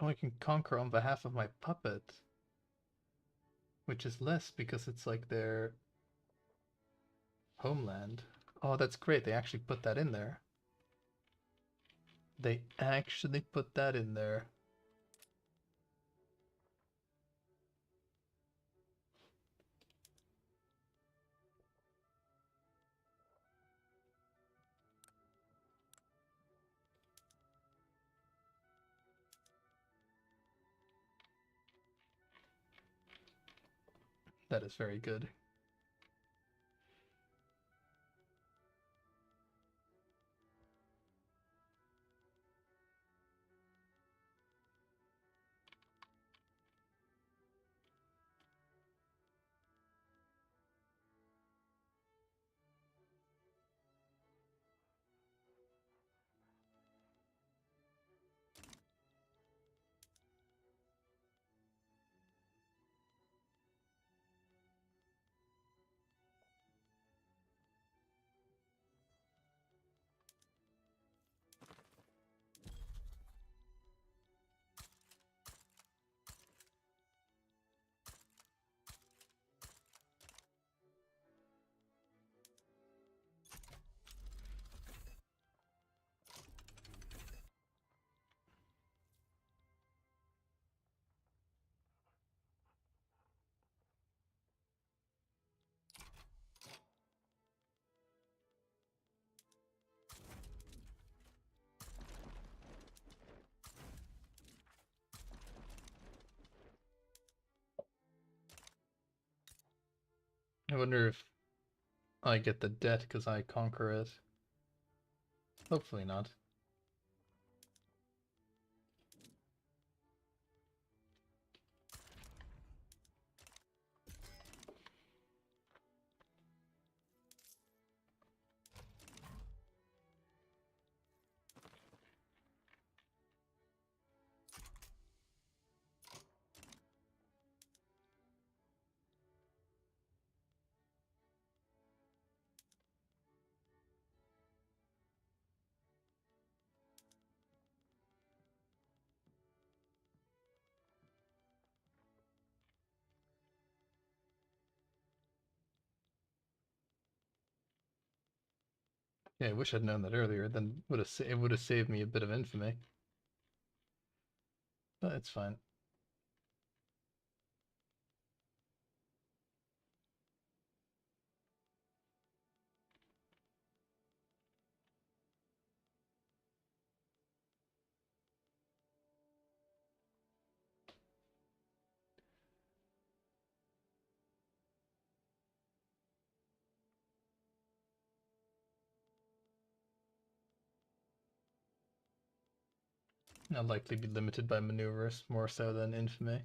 Oh, I can conquer on behalf of my puppet. Which is less because it's like their homeland. Oh, that's great. They actually put that in there. They actually put that in there. That is very good. I wonder if I get the debt because I conquer it. Hopefully not. Yeah, I wish I'd known that earlier. Then it would have saved me a bit of infamy. But it's fine. I'll likely be limited by maneuvers more so than infamy.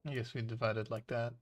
I guess we divided like that.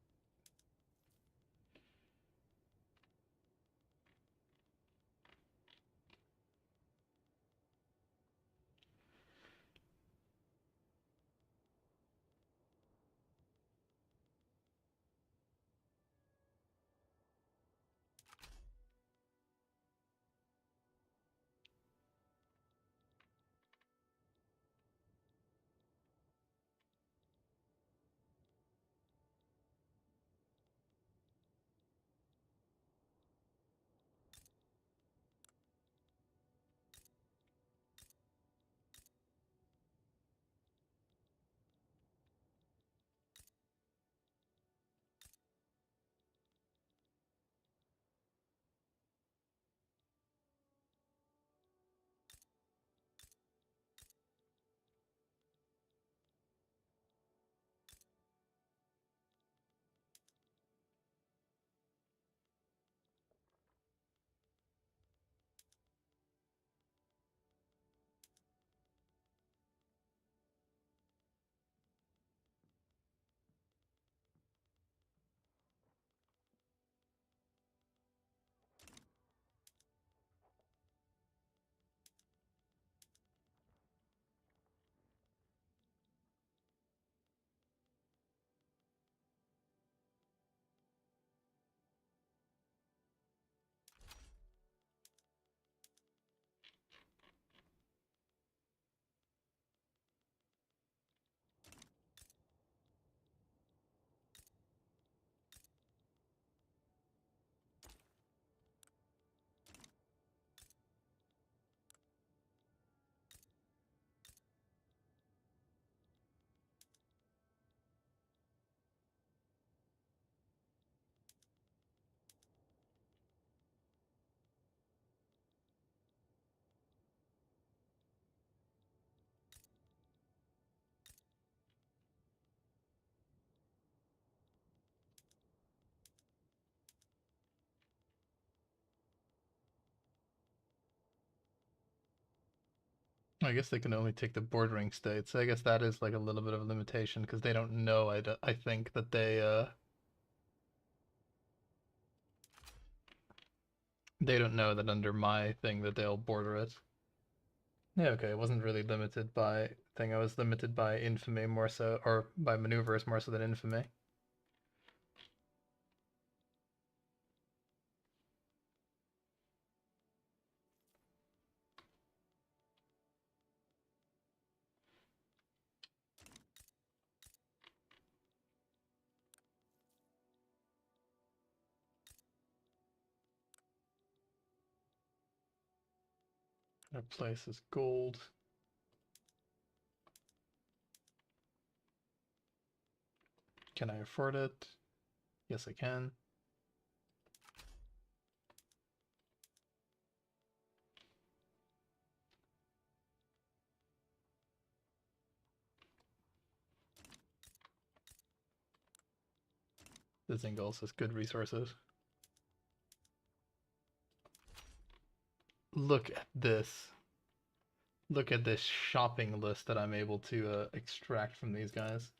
I guess they can only take the bordering states. I guess that is like a little bit of a limitation because they don't know. I think that they don't know that under my thing that they'll border it. Yeah, okay. It wasn't really limited by thing. I was limited by infamy more so, or by maneuvers more so than infamy. Our place is gold. Can I afford it? Yes, I can. The Zingals has good resources. Look at this. Look at this shopping list that I'm able to extract from these guys.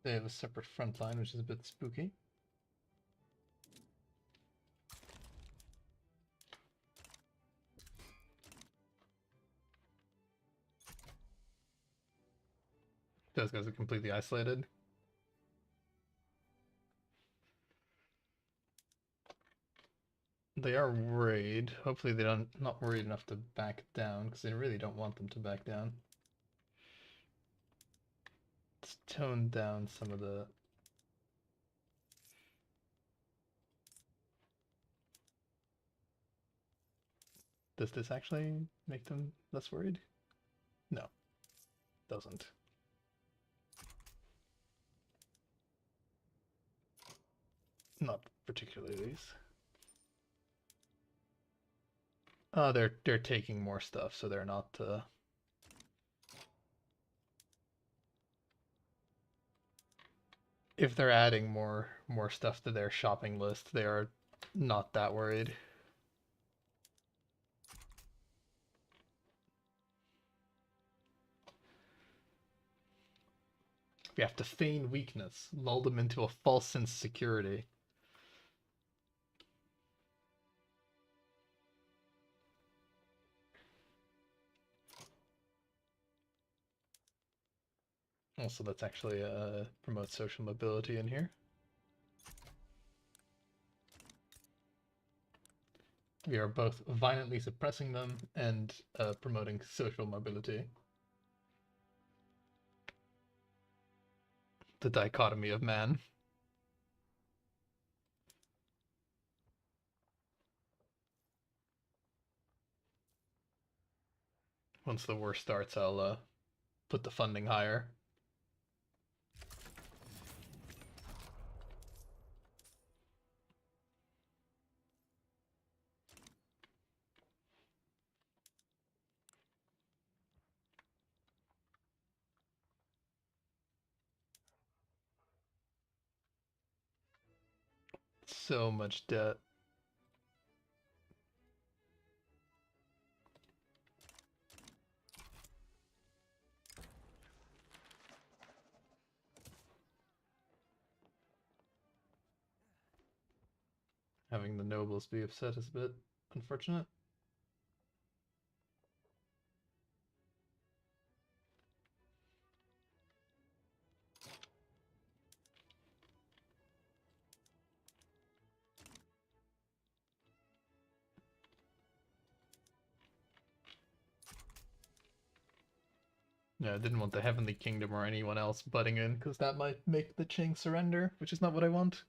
They have a separate front line, which is a bit spooky. Those guys are completely isolated. They are worried. Hopefully they don't not worried enough to back down, because they really don't want them to back down. Let's tone down some of the... Does this actually make them less worried? No, doesn't. Not particularly. They're taking more stuff, so they're not if they're adding more stuff to their shopping list, they are not that worried. We have to feign weakness, lull them into a false sense of security. Also, let's actually promote social mobility in here. We are both violently suppressing them and promoting social mobility. The dichotomy of man. Once the war starts, I'll put the funding higher. So much debt. Having the nobles be upset is a bit unfortunate. Yeah, I didn't want the Heavenly Kingdom or anyone else butting in, because that might make the Qing surrender, which is not what I want.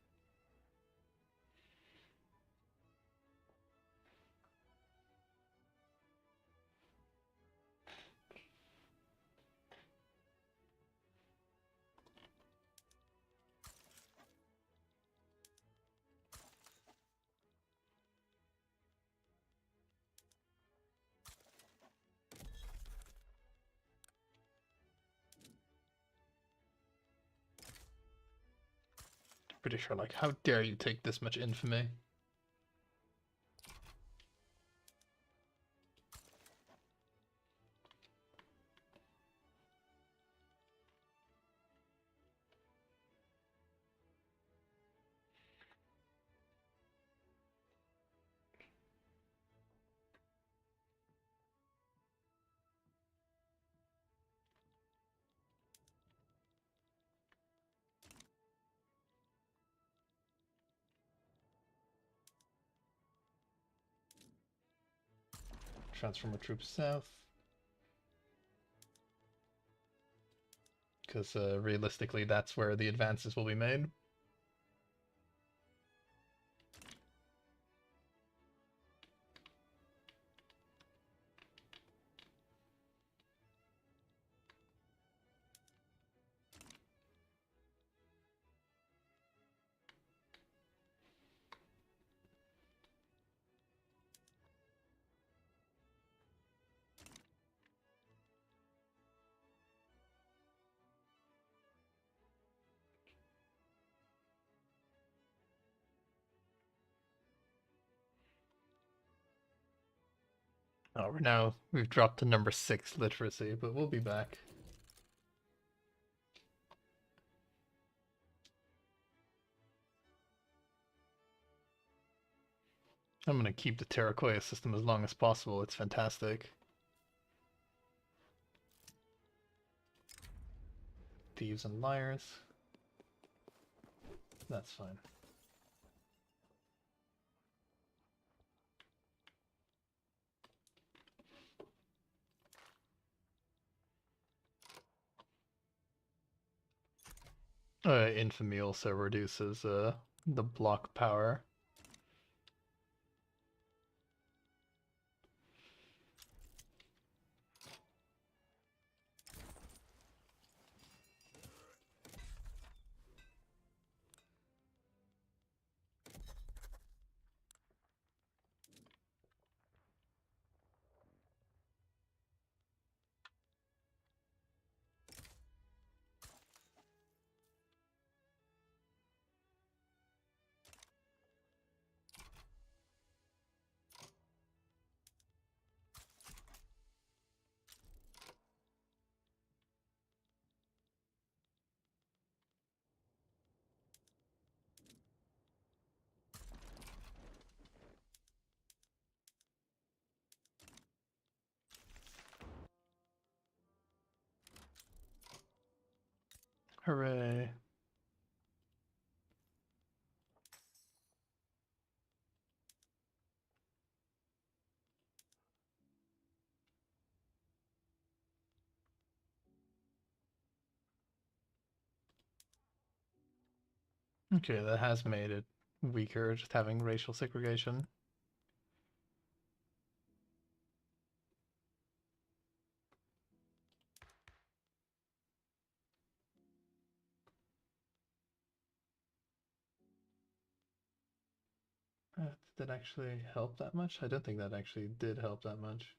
British are like, how dare you take this much infamy? transfer more troops south. Because realistically, that's where the advances will be made. Oh, we've dropped to number 6 literacy, but we'll be back. I'm gonna keep the Terracotta system as long as possible. It's fantastic. Thieves and liars. That's fine. Infamy also reduces the block power. Hooray. Okay, that has made it weaker, just having racial segregation. Did that actually help that much? I don't think that actually did help that much.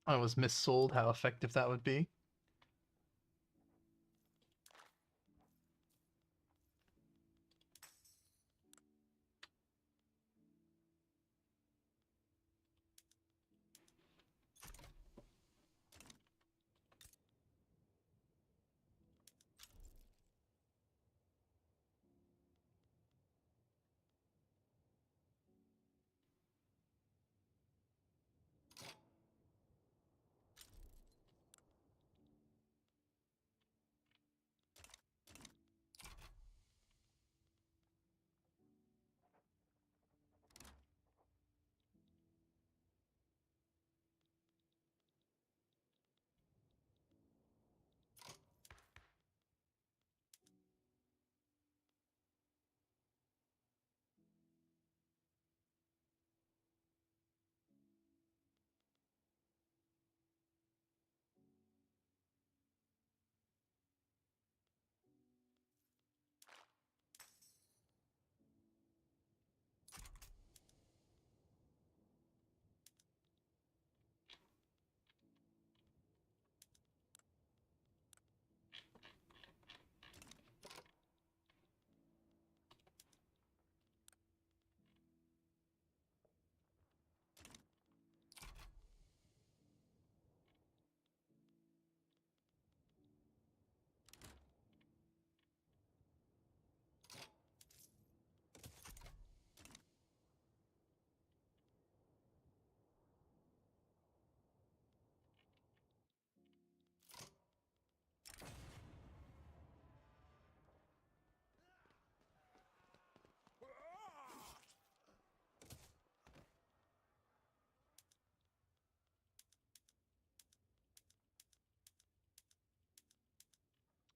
I was missold how effective that would be.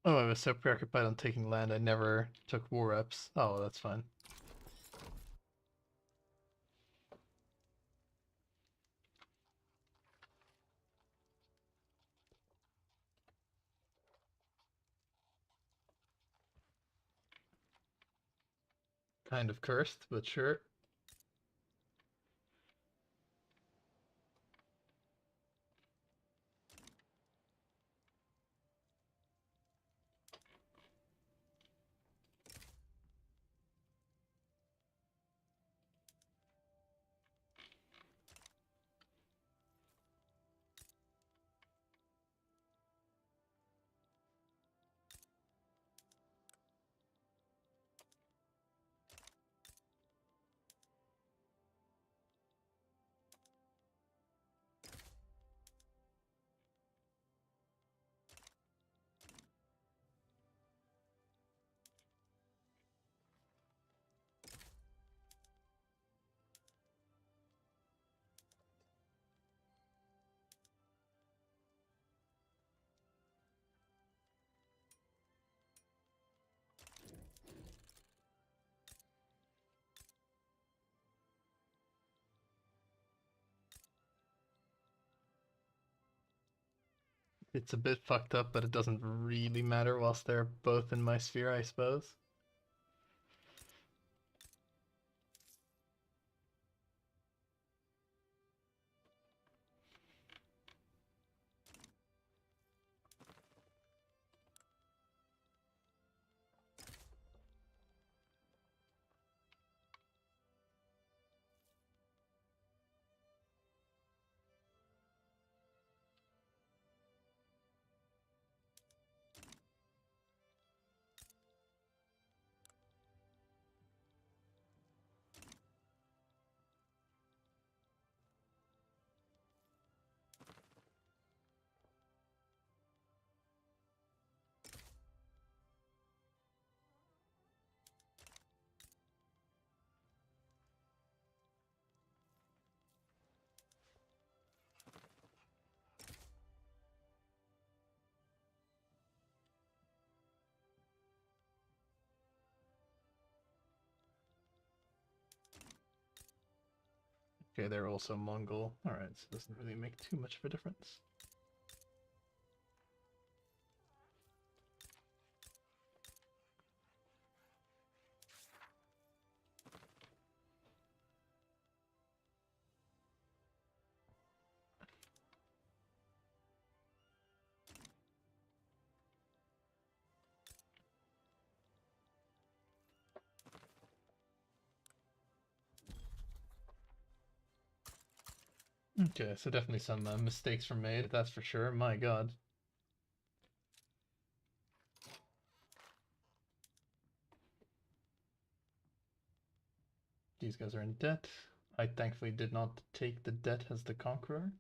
Oh, I was so preoccupied on taking land, I never took war reps. Oh, that's fine. Kind of cursed, but sure. It's a bit fucked up, but it doesn't really matter whilst they're both in my sphere, I suppose. Okay, they're also Mongol. Alright, so it doesn't really make too much of a difference. Okay, so definitely some mistakes were made, that's for sure. My god. These guys are in debt. I thankfully did not take the debt as the conqueror.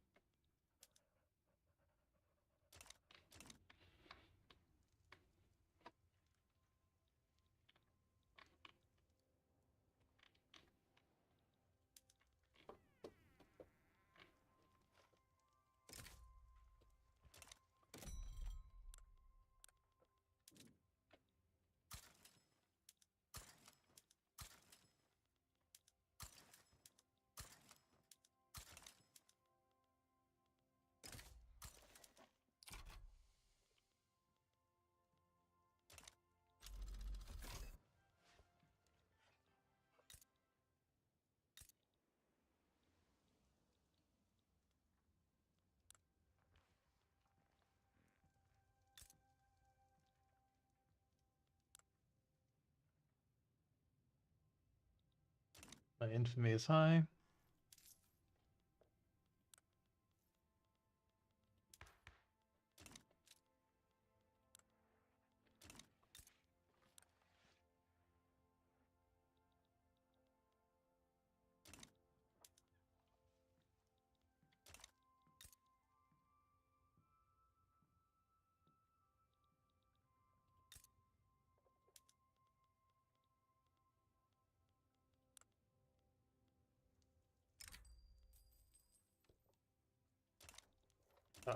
My infamy is high.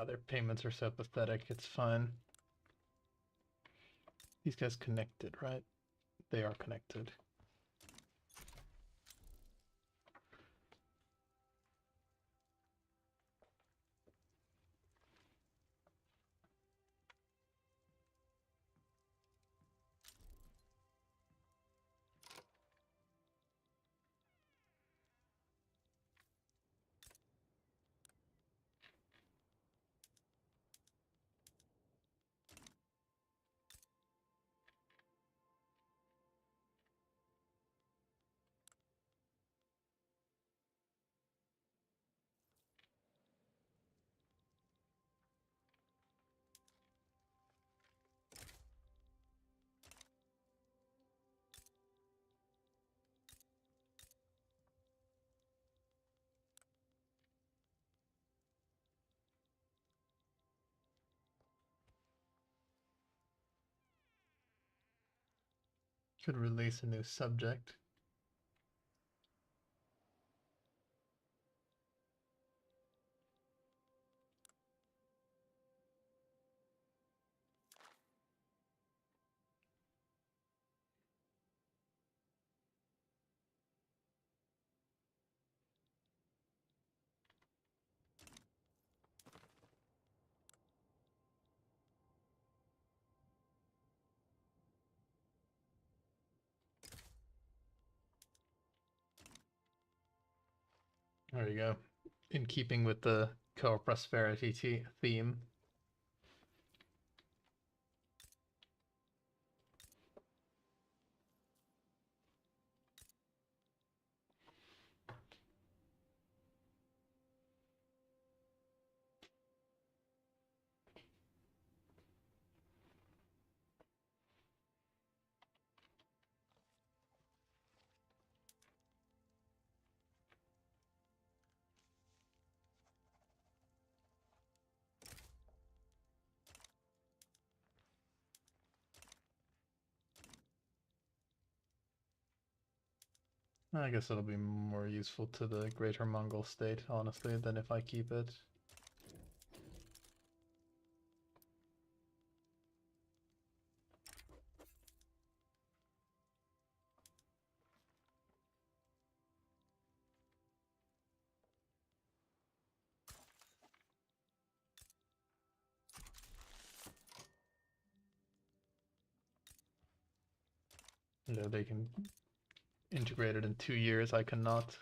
Their payments are so pathetic, it's fine. These guys connected, right? They are connected. Could release a new subject. There you go. In keeping with the co-prosperity theme. I guess it'll be more useful to the Greater Mongol state, honestly, than if I keep it. You know, they can integrate it in 2 years, I cannot.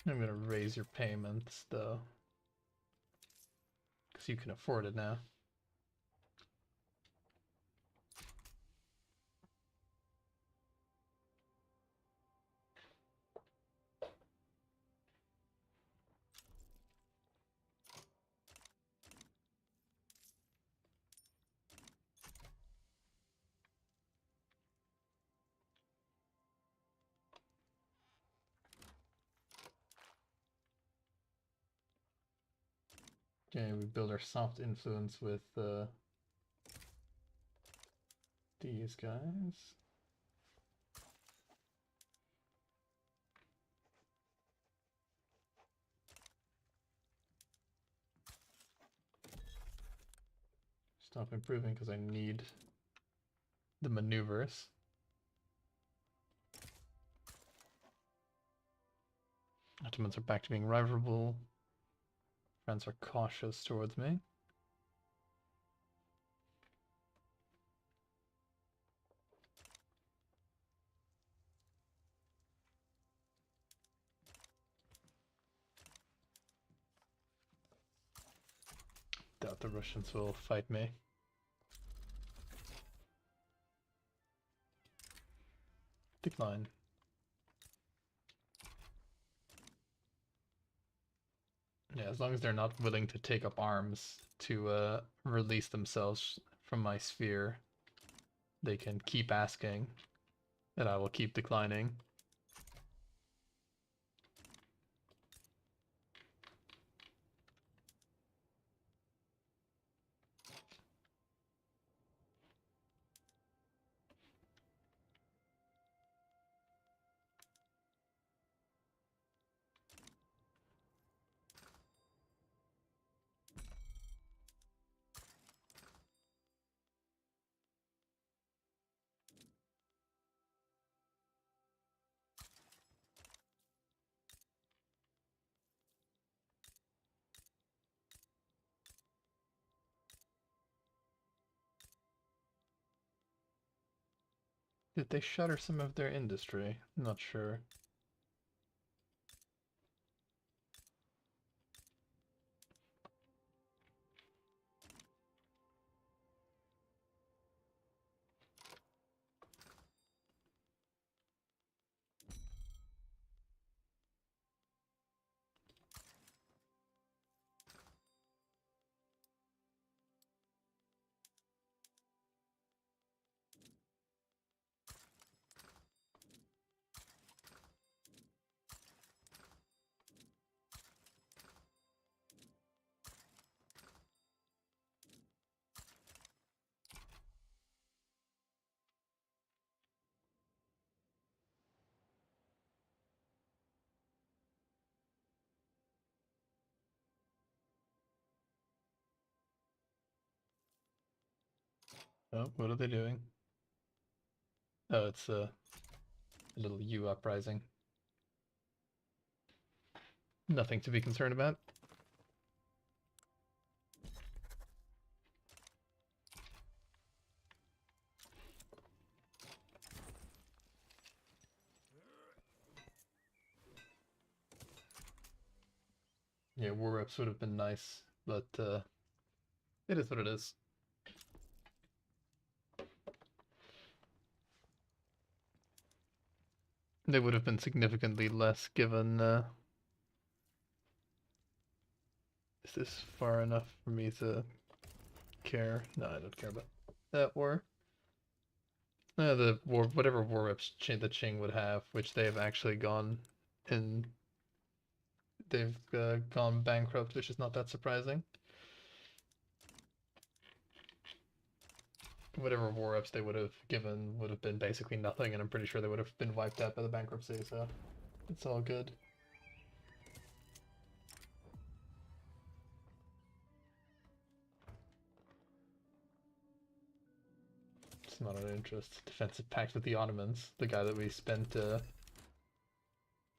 I'm gonna raise your payments, though. Because you can afford it now. Okay, we build our soft influence with these guys. Stop improving because I need the maneuvers. Ottomans are back to being rivalable. Friends are cautious towards me. Doubt the Russians will fight me. Decline. Yeah, as long as they're not willing to take up arms to release themselves from my sphere, they can keep asking, and I will keep declining. Did they shutter some of their industry? Not sure. Oh, what are they doing? Oh, it's a little U uprising. Nothing to be concerned about. Yeah, war reps would have been nice, but it is what it is. They would have been significantly less given. Is this far enough for me to care? No, I don't care about that war. The war, whatever war reps the Qing would have, which they have actually gone and they've gone bankrupt, which is not that surprising. Whatever war reps they would have given would have been basically nothing, and I'm pretty sure they would have been wiped out by the bankruptcy, so it's all good. It's not an interest. Defensive pact with the Ottomans, the guy that we spent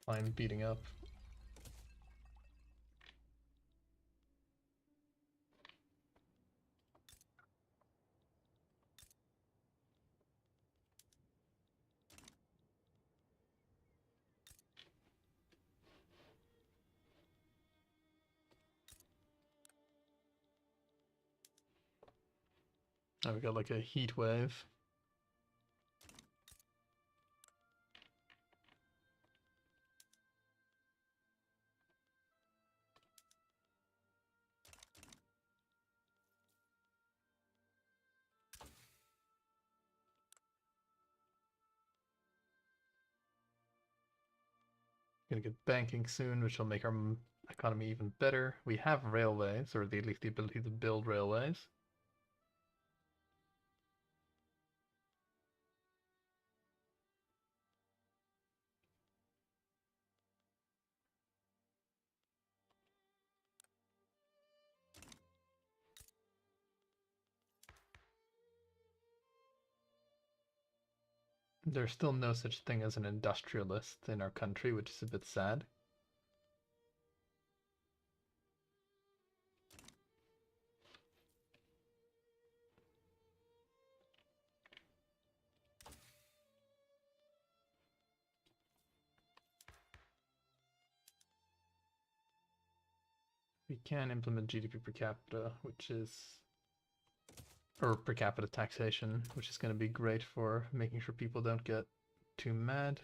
time beating up. Oh, we got like a heat wave. Gonna get banking soon, which will make our economy even better. We have railways, or at least the ability to build railways. There's still no such thing as an industrialist in our country, which is a bit sad. We can implement GDP per capita, which is, or per capita taxation, which is going to be great for making sure people don't get too mad.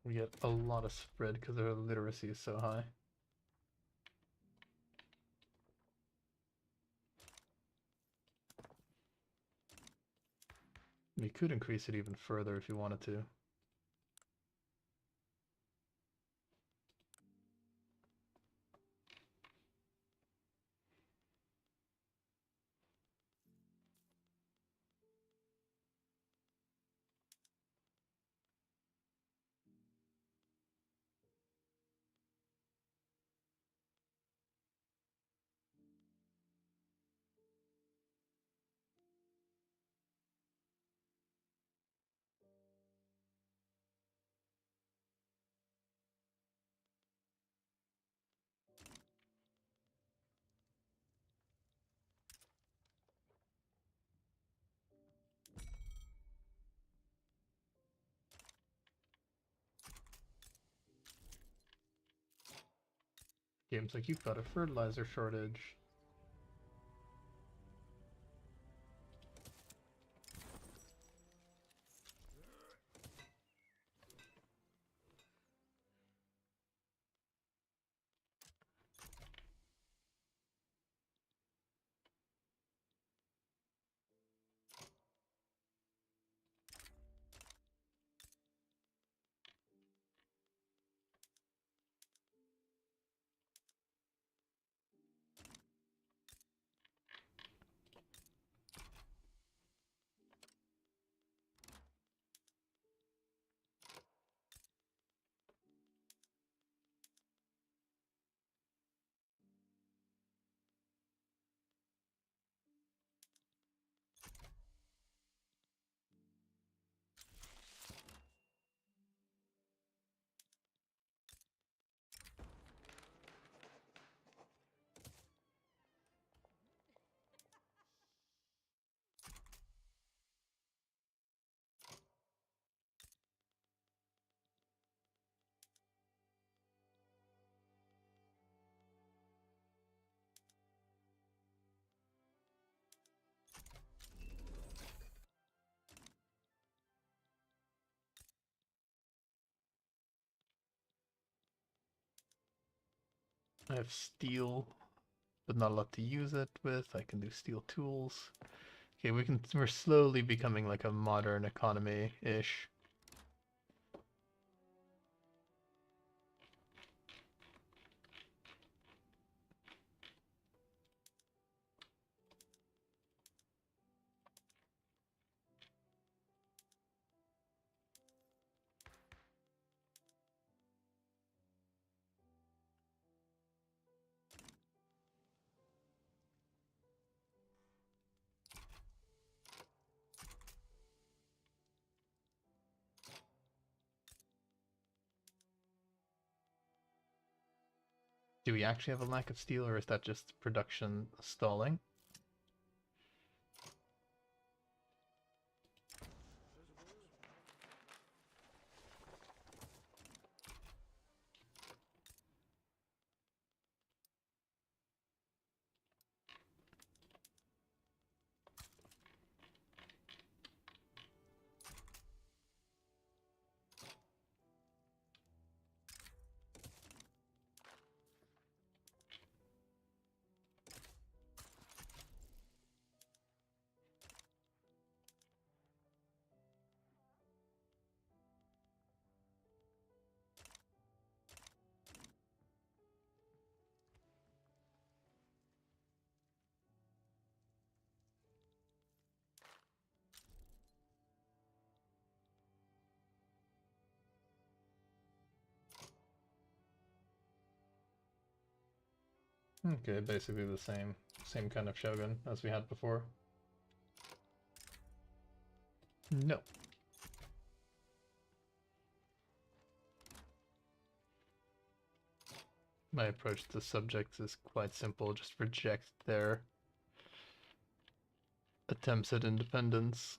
We get a lot of spread because their literacy is so high. We could increase it even further if you wanted to. Games like you've got a fertilizer shortage. I have steel, but not a lot to use it with. I can do steel tools. Okay, we're slowly becoming like a modern economy-ish. Do we actually have a lack of steel, or is that just production stalling? Okay, basically the same kind of shogun as we had before. No. My approach to subjects is quite simple, just reject their attempts at independence.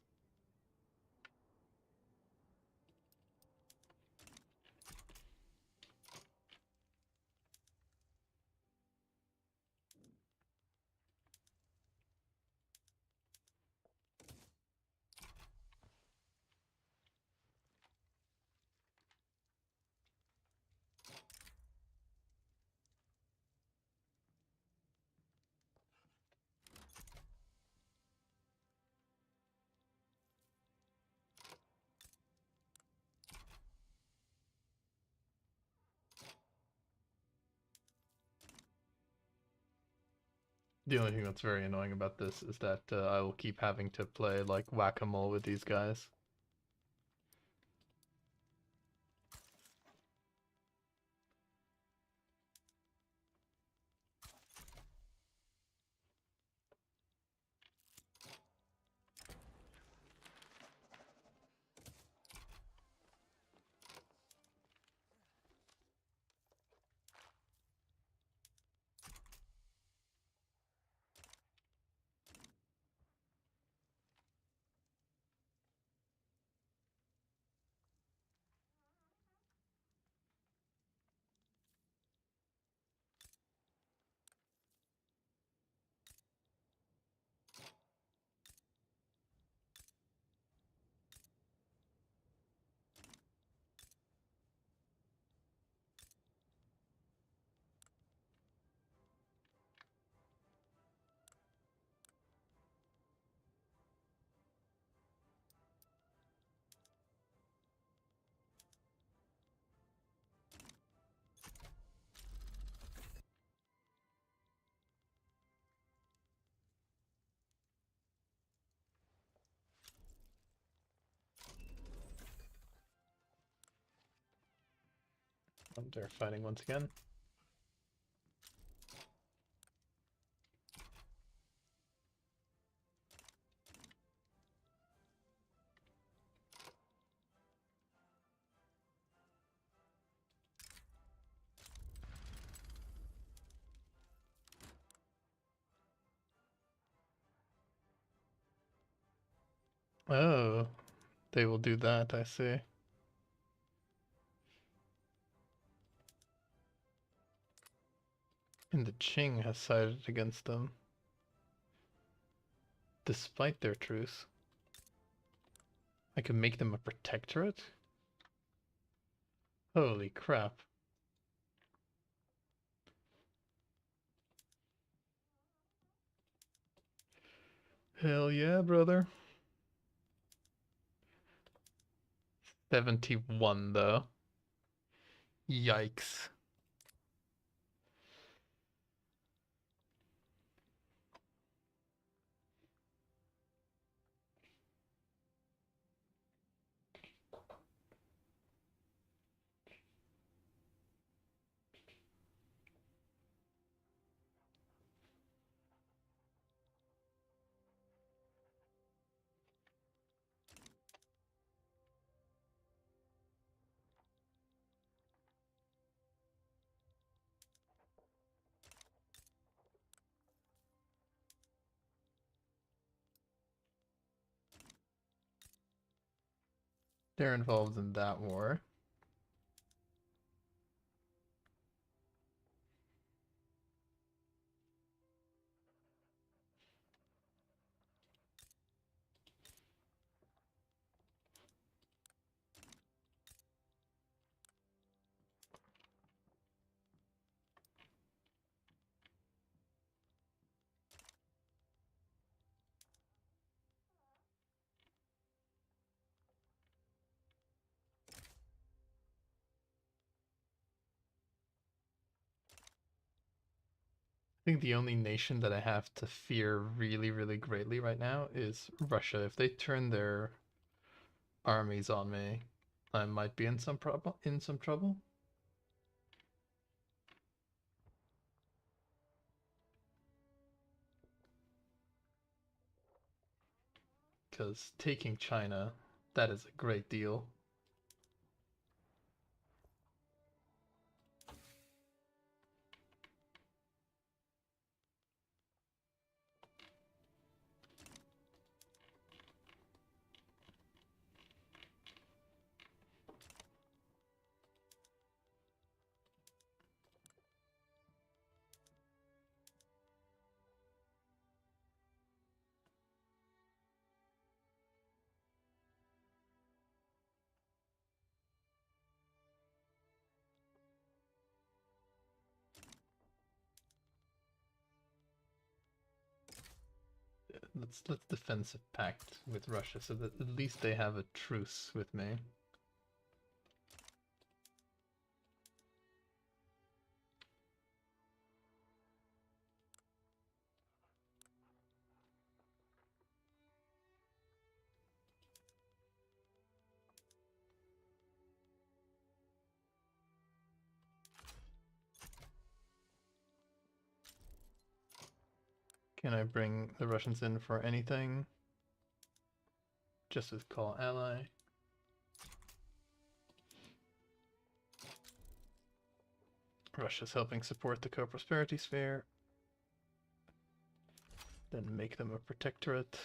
The only thing that's very annoying about this is that I will keep having to play like whack-a-mole with these guys. Oh, they're fighting once again. Oh, they will do that, I see. And the Qing has sided against them, despite their truce. I could make them a protectorate? Holy crap. Hell yeah, brother. 71 though. Yikes. They're involved in that war. I think the only nation that I have to fear really, really greatly right now is Russia. If they turn their armies on me, I might be in some trouble. Because taking China, that is a great deal. Let's defensive pact with Russia so that at least they have a truce with me. Can I bring the Russians in for anything? Just with call ally. Russia's helping support the co-prosperity sphere. Then make them a protectorate.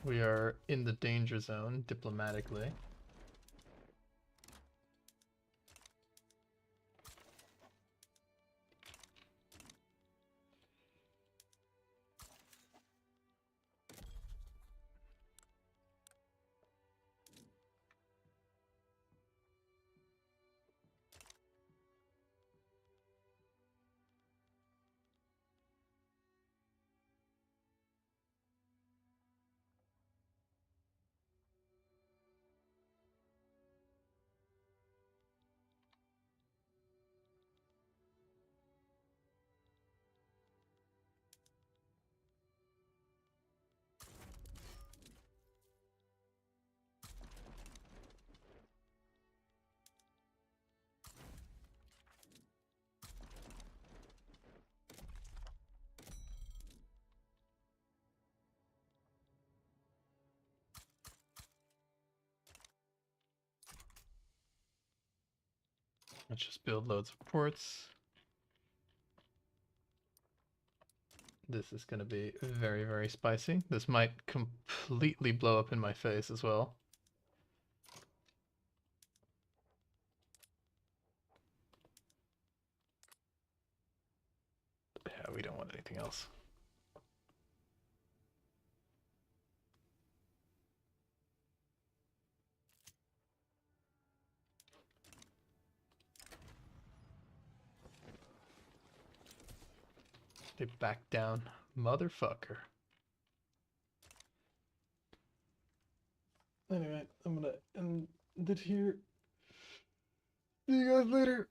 We are in the danger zone diplomatically. Let's just build loads of ports. This is going to be very, very spicy. This might completely blow up in my face as well. Yeah, we don't want anything else. They back down, motherfucker. Anyway, I'm gonna end it here. See you guys later.